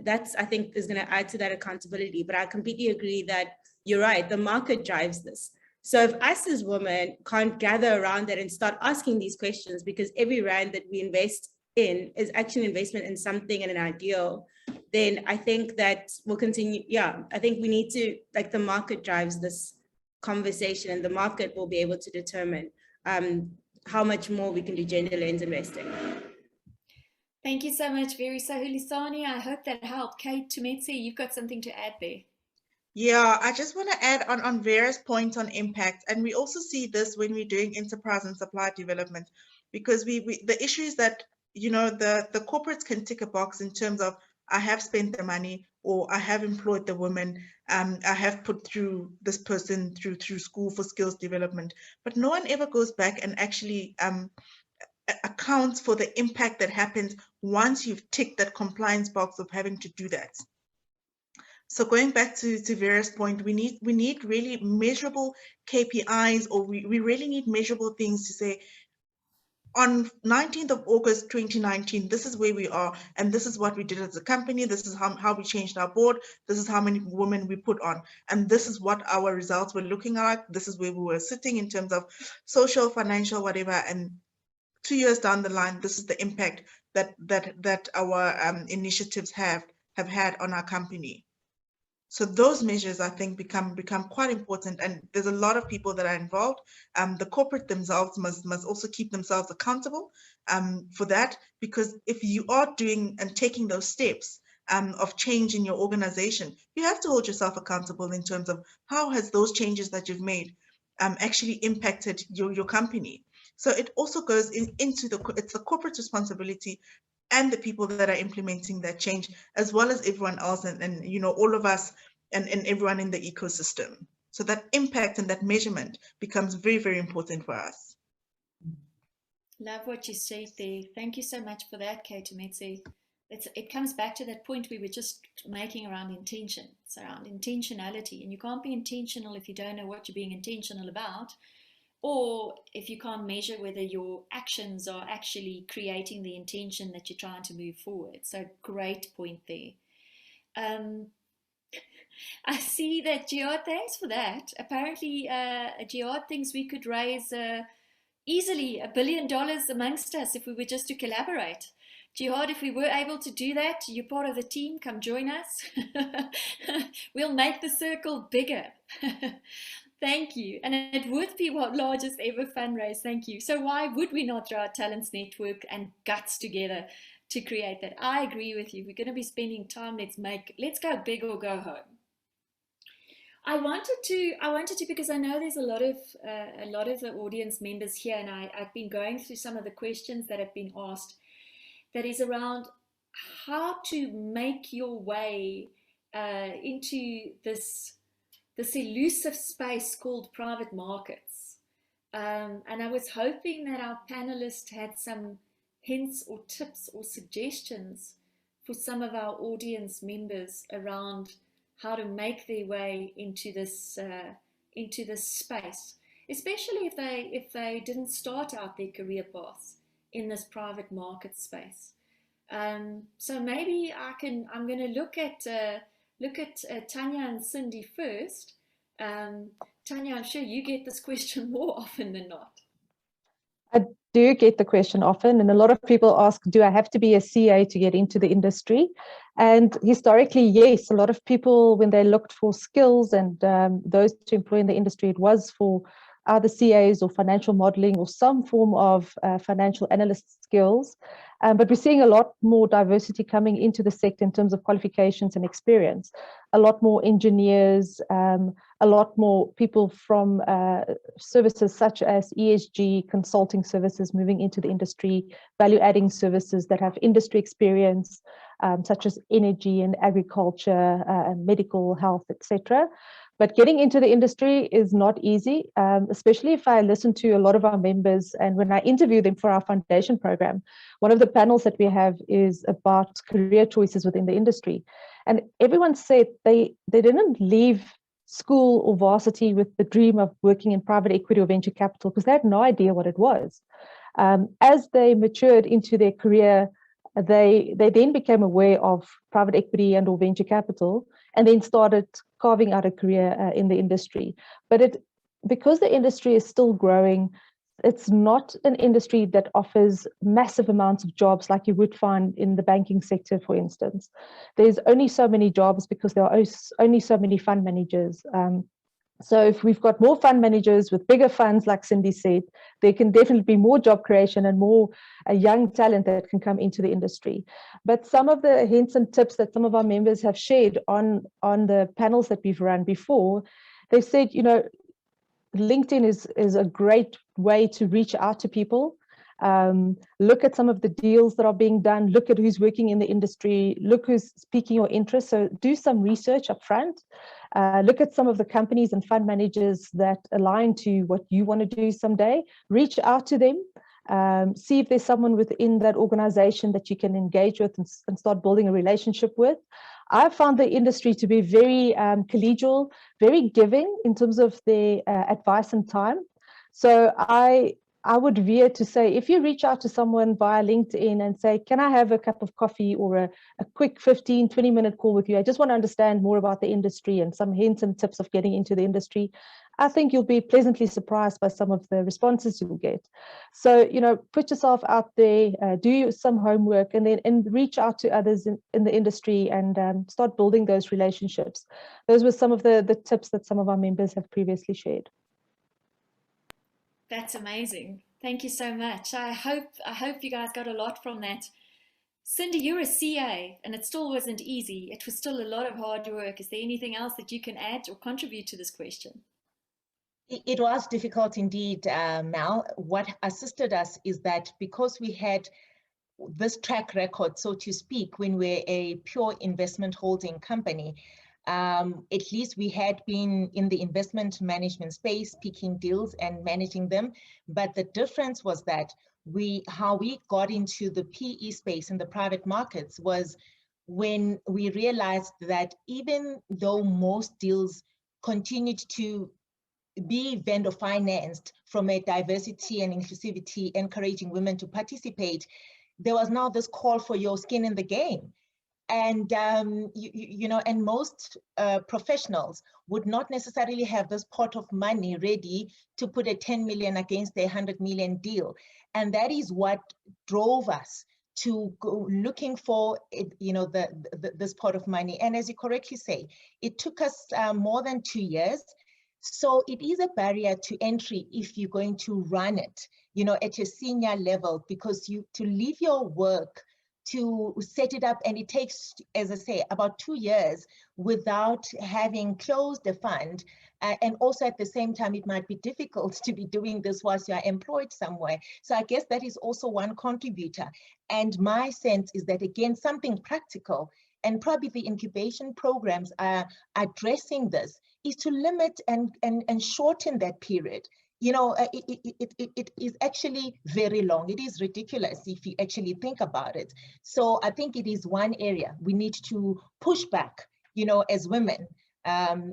that's, I think, is going to add to that accountability. But I completely agree that you're right, the market drives this. So if us as women can't gather around that and start asking these questions, because every rand that we invest in is actually an investment in something and an ideal, then I think that we'll continue. Yeah, I think we need to, the market drives this conversation, and the market will be able to determine how much more we can do gender lens investing. Thank you so much, Very Sahulisani. I hope that helped. Kate Tumetse, you've got something to add there. Yeah, I just want to add on various points on impact. And we also see this when we're doing enterprise and supply development, because the issue is that, you know, the corporates can tick a box in terms of, I have spent the money, or I have employed the woman, I have put through this person through school for skills development. But no one ever goes back and actually accounts for the impact that happens once you've ticked that compliance box of having to do that. So going back to Vera's point, we need really measurable KPIs, or we really need measurable things to say, on 19th of August 2019, this is where we are, and this is what we did as a company, this is how we changed our board, this is how many women we put on, and this is what our results were looking like, this is where we were sitting in terms of social, financial, whatever, and 2 years down the line, this is the impact that our initiatives have had on our company. So those measures, I think, become quite important, and there's a lot of people that are involved. The corporate themselves must also keep themselves accountable for that, because if you are doing and taking those steps of change in your organization, you have to hold yourself accountable in terms of how has those changes that you've made actually impacted your company. So it also goes into it's the corporate responsibility and the people that are implementing that change, as well as everyone else, and you know, all of us and everyone in the ecosystem. So that impact and that measurement becomes very, very important for us. Love what you said there. Thank you so much for that, Kate Tumetse. It comes back to that point we were just making around intention. It's around intentionality, and you can't be intentional if you don't know what you're being intentional about, or if you can't measure whether your actions are actually creating the intention that you're trying to move forward. So great point there. I see that Jihad, thanks for that. Apparently Jihad thinks we could raise easily $1 billion amongst us if we were just to collaborate. Jihad, if we were able to do that, you're part of the team, come join us. We'll make the circle bigger. Thank you. And it would be our largest ever fundraise. Thank you. So why would we not throw our talents network and guts together to create that? I agree with you. We're going to be spending time. Let's go big or go home. I wanted to because I know there's a lot of the audience members here, and I've been going through some of the questions that have been asked, that is around how to make your way into this elusive space called private markets. And I was hoping that our panelists had some hints or tips or suggestions for some of our audience members around how to make their way into this space, especially if they didn't start out their career paths in this private market space. So maybe I'm going to look at Tanya and Cindy first. Tanya, I'm sure you get this question more often than not. I do get the question often, and a lot of people ask, do I have to be a CA to get into the industry? And historically, yes, a lot of people, when they looked for skills and those to employ in the industry, it was for either CAs or financial modeling or some form of financial analyst skills. But we're seeing a lot more diversity coming into the sector in terms of qualifications and experience. A lot more engineers, a lot more people from services such as ESG, consulting services moving into the industry, value-adding services that have industry experience, such as energy and agriculture, medical health, etc. But getting into the industry is not easy, especially if I listen to a lot of our members and when I interview them for our foundation program. One of the panels that we have is about career choices within the industry. And everyone said they didn't leave school or varsity with the dream of working in private equity or venture capital because they had no idea what it was. As they matured into their career, they then became aware of private equity and or venture capital, and then started carving out a career in the industry. But because the industry is still growing, it's not an industry that offers massive amounts of jobs like you would find in the banking sector, for instance. There's only so many jobs because there are only so many fund managers. So if we've got more fund managers with bigger funds, like Cindy said, there can definitely be more job creation and more young talent that can come into the industry. But some of the hints and tips that some of our members have shared on the panels that we've run before, they've said, you know, LinkedIn is a great way to reach out to people. Look at some of the deals that are being done, look at who's working in the industry, look who's piquing your interest. So do some research up front. Look at some of the companies and fund managers that align to what you want to do someday. Reach out to them. See if there's someone within that organization that you can engage with and start building a relationship with. I found the industry to be very collegial, very giving in terms of their advice and time. So I would veer to say, if you reach out to someone via LinkedIn and say, can I have a cup of coffee or a quick 15, 20-minute call with you? I just want to understand more about the industry and some hints and tips of getting into the industry. I think you'll be pleasantly surprised by some of the responses you'll get. So, you know, put yourself out there, do some homework, and then reach out to others in the industry and start building those relationships. Those were some of the tips that some of our members have previously shared. That's amazing. Thank you so much. I hope you guys got a lot from that. Cindy, you're a CA, and it still wasn't easy. It was still a lot of hard work. Is there anything else that you can add or contribute to this question? It was difficult indeed, Mel. What assisted us is that because we had this track record, so to speak, when we're a pure investment holding company, at least we had been in the investment management space, picking deals and managing them. But the difference was that how we got into the PE space and the private markets was when we realized that even though most deals continued to be vendor financed from a diversity and inclusivity, encouraging women to participate, there was now this call for your skin in the game. And you know, and most professionals would not necessarily have this pot of money ready to put a 10 million against a 100 million deal. And that is what drove us to go looking for you know, this pot of money. And as you correctly say, it took us more than 2 years. So it is a barrier to entry if you're going to run it, you know, at a senior level, because to leave your work to set it up, and it takes, as I say, about 2 years without having closed the fund. And also at the same time, it might be difficult to be doing this whilst you're employed somewhere. So I guess that is also one contributor. And my sense is that, again, something practical, and probably the incubation programs are addressing this, is to limit and shorten that period. You know, it is actually very long. It is ridiculous if you actually think about it. So I think it is one area we need to push back, you know, as women.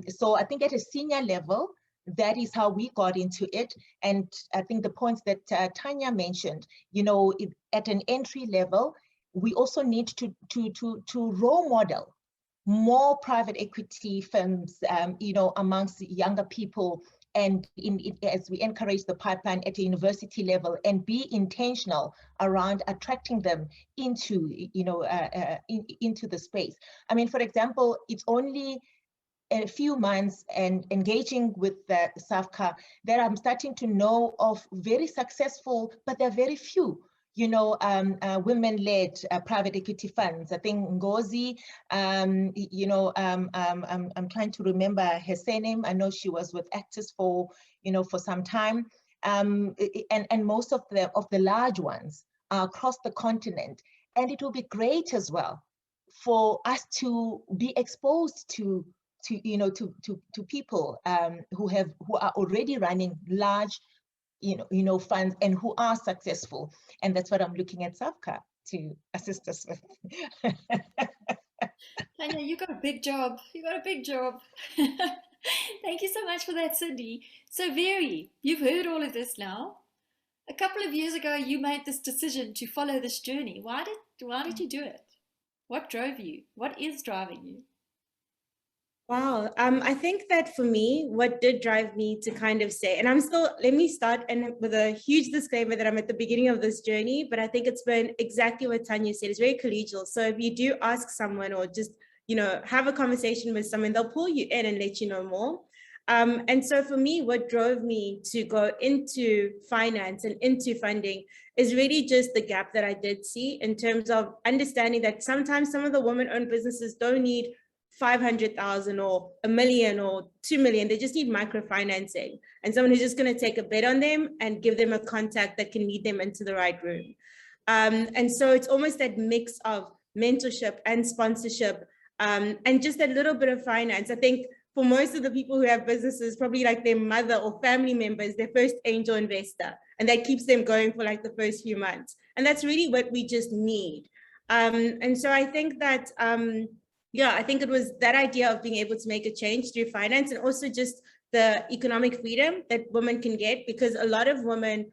So I think at a senior level, that is how we got into it. And I think the points that Tanya mentioned, you know, at an entry level, we also need to role model more private equity firms, you know, amongst younger people, and as we encourage the pipeline at a university level, and be intentional around attracting them into, you know, into the space. I mean, for example, it's only a few months and engaging with the SAFCA that I'm starting to know of very successful, but they're very few, you know, women-led private equity funds. I think Ngozi, you know, I'm trying to remember her surname. I know she was with Actors for, you know, for some time. And most of the large ones are across the continent. And it will be great as well for us to be exposed to you know, to people who are already running large, you know, funds, and who are successful. And that's what I'm looking at SAFCA to assist us with. Tanya, you got a big job. You got a big job. Thank you so much for that, Cindy. So Veri, you've heard all of this now. A couple of years ago, you made this decision to follow this journey. Why did you do it? What drove you? What is driving you? Wow. I think that for me, what did drive me to kind of say, and I'm still, let me start and with a huge disclaimer that I'm at the beginning of this journey, but I think it's been exactly what Tanya said. It's very collegial. So if you do ask someone or just, you know, have a conversation with someone, they'll pull you in and let you know more. And so for me, what drove me to go into finance and into funding is really just the gap that I did see in terms of understanding that sometimes some of the women-owned businesses don't need 500,000 or $1 million or 2 million. They just need microfinancing and someone who's just going to take a bet on them and give them a contact that can lead them into the right room. And so it's almost that mix of mentorship and sponsorship and just a little bit of finance. I think for most of the people who have businesses, probably like their mother or family members, their first angel investor, and that keeps them going for like the first few months. And that's really what we just need. And so I think that, yeah, I think it was that idea of being able to make a change through finance and also just the economic freedom that women can get, because a lot of women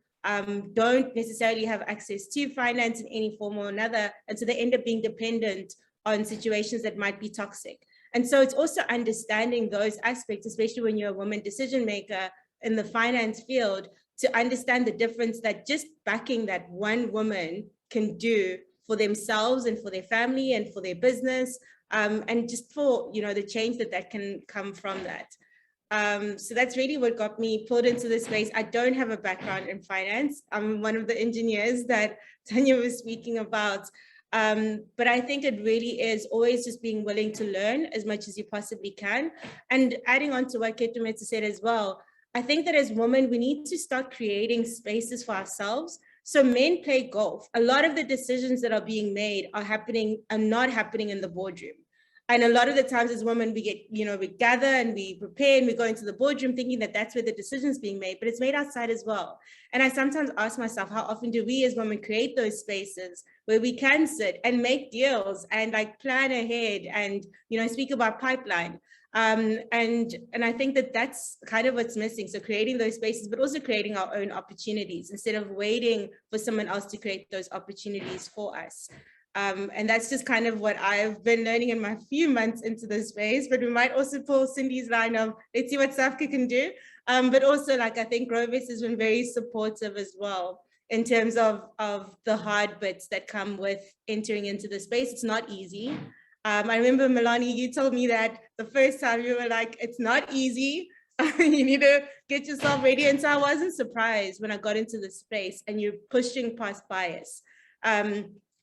don't necessarily have access to finance in any form or another. And so they end up being dependent on situations that might be toxic. And so it's also understanding those aspects, especially when you're a woman decision maker in the finance field, to understand the difference that just backing that one woman can do for themselves and for their family and for their business, and just for, you know, the change that can come from that. So that's really what got me pulled into this space. I don't have a background in finance. I'm one of the engineers that Tanya was speaking about. But I think it really is always just being willing to learn as much as you possibly can. And adding on to what Ketumete said as well, I think that as women, we need to start creating spaces for ourselves. So men play golf. A lot of the decisions that are being made are not happening in the boardroom. And a lot of the times as women, we get, you know, we gather and we prepare and we go into the boardroom thinking that that's where the decision's being made, but it's made outside as well. And I sometimes ask myself, how often do we as women create those spaces where we can sit and make deals and like plan ahead and, you know, speak about pipeline? And I think that that's kind of what's missing. So creating those spaces, but also creating our own opportunities instead of waiting for someone else to create those opportunities for us. And that's just kind of what I've been learning in my few months into this space, but we might also pull Cindy's line of, let's see what SAFCA can do. But also, like, I think Grovis has been very supportive as well in terms of the hard bits that come with entering into the space. It's not easy. I remember, Melanie, you told me that the first time you were like, it's not easy. You need to get yourself ready. And so I wasn't surprised when I got into the space and you're pushing past bias.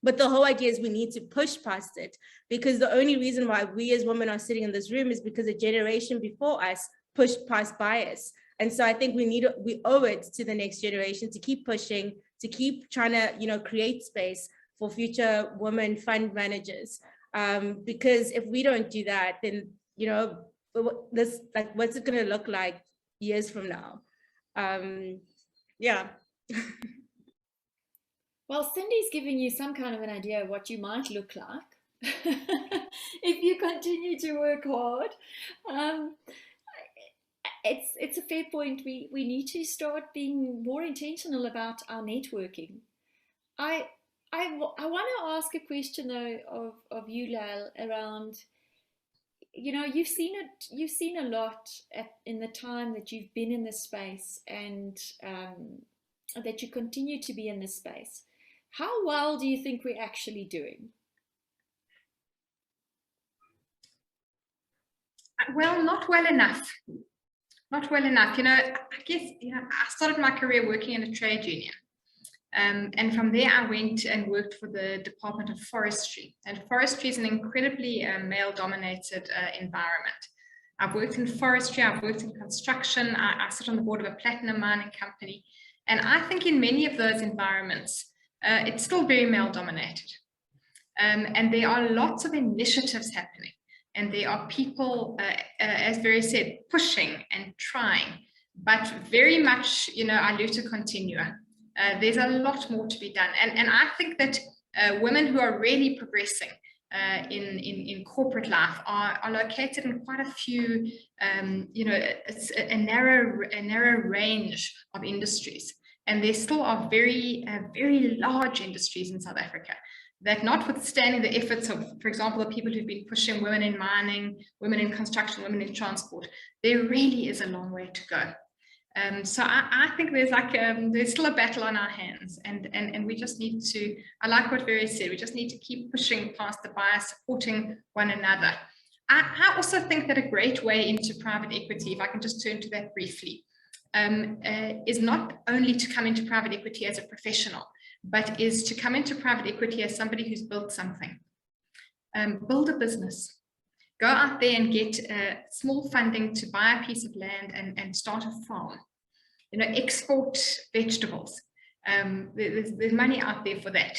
But the whole idea is we need to push past it, because the only reason why we as women are sitting in this room is because a generation before us pushed past bias. And so I think we owe it to the next generation to keep pushing, to keep trying to, you know, create space for future women fund managers. Because if we don't do that, then, you know, this, like, what's it going to look like years from now? Yeah. Well, Cindy's giving you some kind of an idea of what you might look like if you continue to work hard. It's a fair point. We need to start being more intentional about our networking. I want to ask a question though of you, Lael, around, you know, you've seen a lot in the time that you've been in this space, and that you continue to be in this space. How well do you think we're actually doing? Well, not well enough. Not well enough. You know, I guess, you know, I started my career working in a trade union. And from there, I went and worked for the Department of Forestry. And forestry is an incredibly male-dominated environment. I've worked in forestry, I've worked in construction, I sit on the board of a platinum mining company. And I think in many of those environments, it's still very male-dominated. And there are lots of initiatives happening. And there are people, as Vera said, pushing and trying, but very much, you know, I luta continua. There's a lot more to be done. And I think that women who are really progressing in corporate life are located in quite a few, you know, it's a narrow range of industries. And there still are very large industries in South Africa that, notwithstanding the efforts of, for example, the people who've been pushing women in mining, women in construction, women in transport, there really is a long way to go. So I think there's still a battle on our hands, and we just need to, I like what Vera said, we just need to keep pushing past the bias, supporting one another. I also think that a great way into private equity, if I can just turn to that briefly, is not only to come into private equity as a professional, but is to come into private equity as somebody who's built something. Build a business. Go out there and get small funding to buy a piece of land and start a farm. You know, export vegetables. There's money out there for that.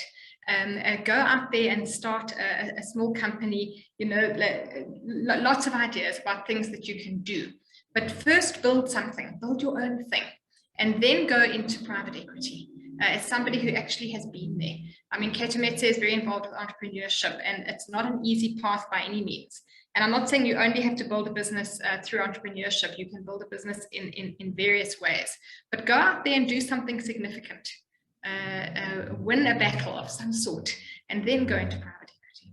Go out there and start a small company. You know, lots of ideas about things that you can do. But first, build something. Build your own thing, and then go into private equity. As somebody who actually has been there. I mean, Ketumetse is very involved with entrepreneurship, and it's not an easy path by any means. And I'm not saying you only have to build a business through entrepreneurship. You can build a business in various ways. But go out there and do something significant. Win a battle of some sort, and then go into private equity.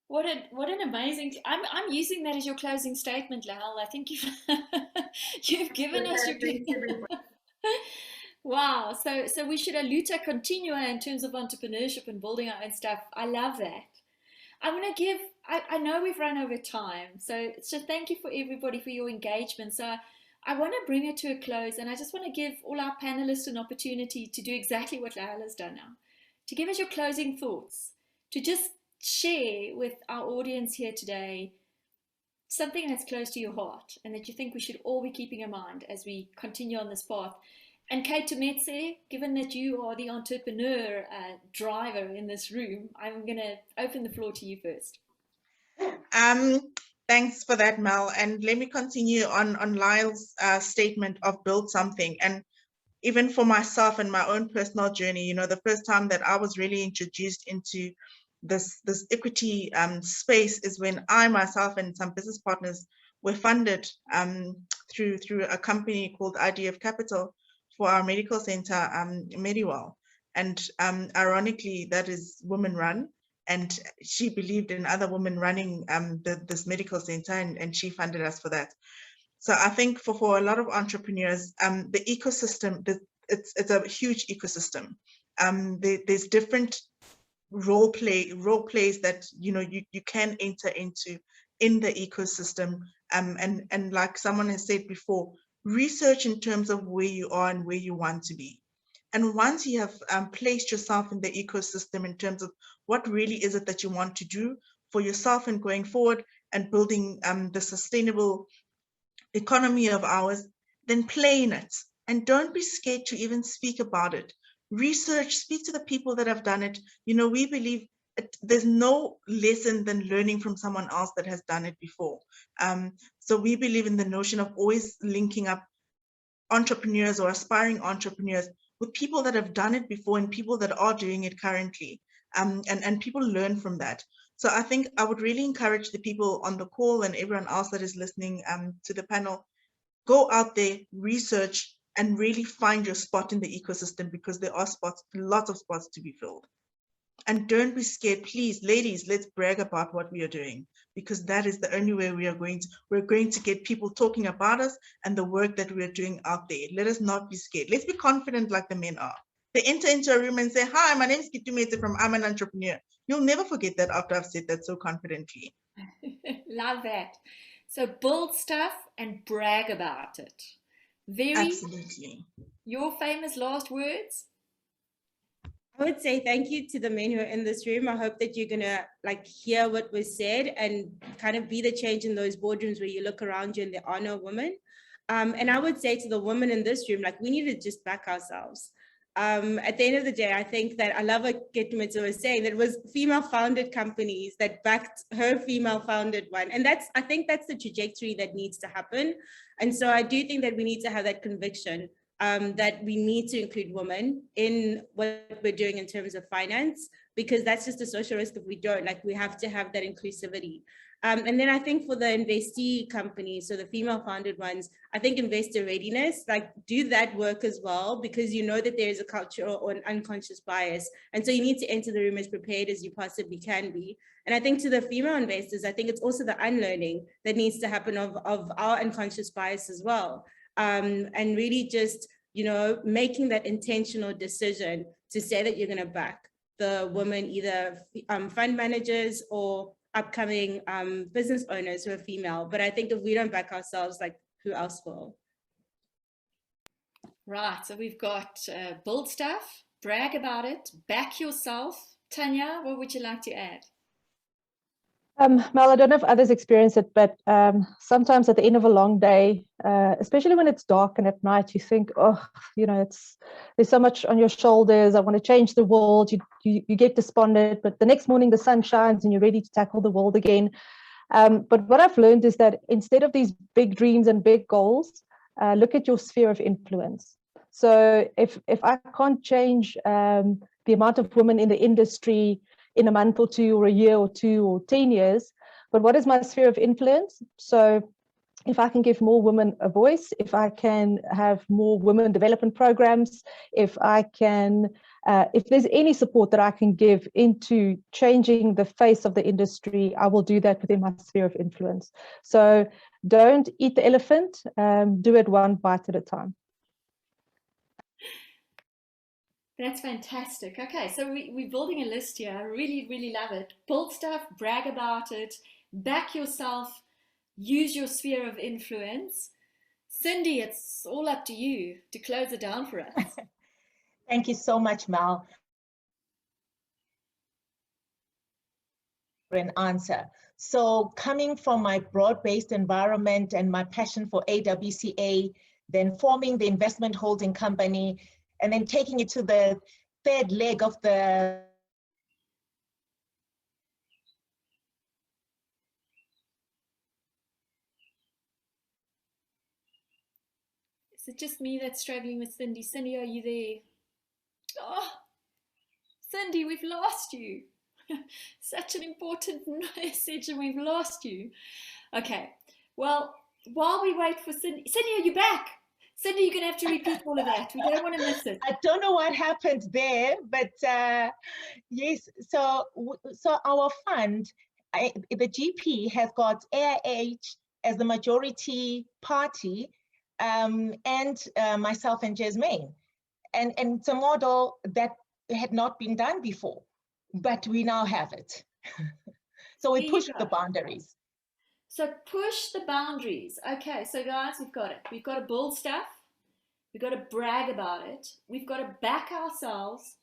What an amazing! I'm using that as your closing statement, Lahal. I think you've given us your. Wow, so we should luta continua in terms of entrepreneurship and building our own stuff. I love that. I'm going to give, I know we've run over time, so thank you for everybody for your engagement. So I want to bring it to a close, and I just want to give all our panelists an opportunity to do exactly what Lahal has done now, to give us your closing thoughts, to just share with our audience here today something that's close to your heart and that you think we should all be keeping in mind as we continue on this path. And Ketumetse, given that you are the entrepreneur driver in this room, I'm going to open the floor to you first. Thanks for that, Mel. And let me continue on Lyle's statement of build something. And even for myself and my own personal journey, you know, the first time that I was really introduced into this equity space is when I myself and some business partners were funded through a company called IDF Capital for our medical center, Mediwell. And ironically, that is women run. And she believed in other women running this medical center, and she funded us for that. So I think for a lot of entrepreneurs, the ecosystem, it's a huge ecosystem. There's different role plays that you can enter into in the ecosystem. And like someone has said before, research in terms of where you are and where you want to be. And once you have placed yourself in the ecosystem in terms of what really is it that you want to do for yourself and going forward and building the sustainable economy of ours, then play in it. And don't be scared to even speak about it. Research, speak to the people that have done it. You know, we believe there's no lesson than learning from someone else that has done it before. So we believe in the notion of always linking up entrepreneurs or aspiring entrepreneurs with people that have done it before and people that are doing it currently. And people learn from that. So I think I would really encourage the people on the call and everyone else that is listening to the panel, go out there, research, and really find your spot in the ecosystem, because there are spots, lots of spots to be filled. And don't be scared, please, ladies, let's brag about what we are doing, because that is the only way we're going to get people talking about us and the work that we're doing out there. Let us not be scared. Let's be confident like the men are. They enter into a room and say, hi, my name is Ketumetse from I'm an Entrepreneur. You'll never forget that after I've said that so confidently. Love that. So build stuff and brag about it. Absolutely. Your famous last words? I would say thank you to the men who are in this room. I hope that you're gonna hear what was said and kind of be the change in those boardrooms where you look around you and there are no women. And I would say to the women in this room, we need to just back ourselves. At the end of the day, I think that I love what Ketumetse was saying, that it was female-founded companies that backed her female-founded one. And I think that's the trajectory that needs to happen. And so I do think that we need to have that conviction that we need to include women in what we're doing in terms of finance, because that's just a social risk if we don't. We have to have that inclusivity. And then I think for the investee companies, so the female-founded ones, I think investor readiness, do that work as well, because you know that there is a cultural or an unconscious bias. And so you need to enter the room as prepared as you possibly can be. And I think to the female investors, I think it's also the unlearning that needs to happen of our unconscious bias as well. And really just, making that intentional decision to say that you're going to back the women, either fund managers or upcoming business owners who are female. But I think if we don't back ourselves, like who else will? Right, so we've got build stuff, brag about it, back yourself. Tanya, what would you like to add? Mel, I don't know if others experience it, but sometimes at the end of a long day, especially when it's dark and at night, you think, oh, you know, there's so much on your shoulders. I want to change the world. You get despondent, but the next morning the sun shines and you're ready to tackle the world again. But what I've learned is that instead of these big dreams and big goals, look at your sphere of influence. So if I can't change the amount of women in the industry in a month or two or a year or 2 or 10 years, but what is my sphere of influence? So if I can give more women a voice, if I can have more women development programs, if I can, if there's any support that I can give into changing the face of the industry, I will do that within my sphere of influence. So don't eat the elephant, do it one bite at a time. That's fantastic. Okay, so we're building a list here. I really, really love it. Build stuff, brag about it, back yourself, use your sphere of influence. Cindy, it's all up to you to close it down for us. Thank you so much, Mel, for an answer. So coming from my broad-based environment and my passion for AWCA, then forming the investment holding company, and then taking it to the third leg of the Is it just me that's struggling with Cindy? Cindy, are you there? Oh, Cindy, we've lost you. Such an important message and we've lost you. Okay, well, while we wait for Cindy, Cindy, are you back? Cindy, you're going to have to repeat all of that. We don't want to miss it. I don't know what happened there, but yes, so our fund, the GP has got AIH as the majority party, and myself and Jasmine. And it's a model that had not been done before, but we now have it. So we pushed the boundaries. So push the boundaries. Okay, so guys, we've got it. We've got to build stuff. We've got to brag about it. We've got to back ourselves,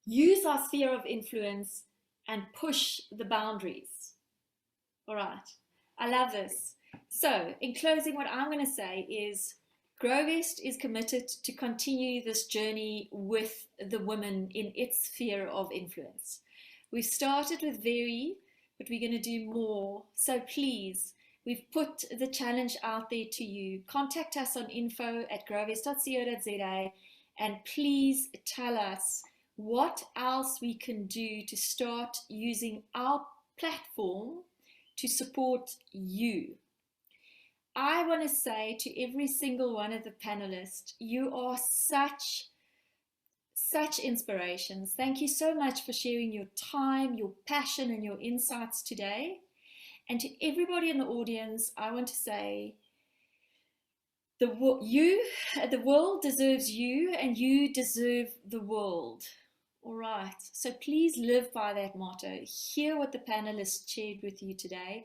use our sphere of influence, and push the boundaries. All right, I love this. So in closing, what I'm going to say is GrowVest is committed to continue this journey with the women in its sphere of influence. We've started with Very, but we're going to do more. So please, we've put the challenge out there to you. Contact us on info@growvest.co.za and please tell us what else we can do to start using our platform to support you. I want to say to every single one of the panelists, you are such inspirations. Thank you so much for sharing your time, your passion, and your insights today. And to everybody in the audience, I want to say, the world deserves you, and you deserve the world. All right. So please live by that motto. Hear what the panelists shared with you today.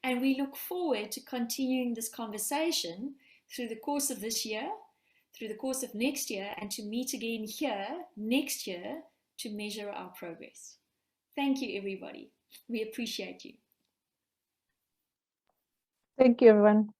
And we look forward to continuing this conversation through the course of this year, through the course of next year, and to meet again here next year to measure our progress. Thank you, everybody. We appreciate you. Thank you, everyone.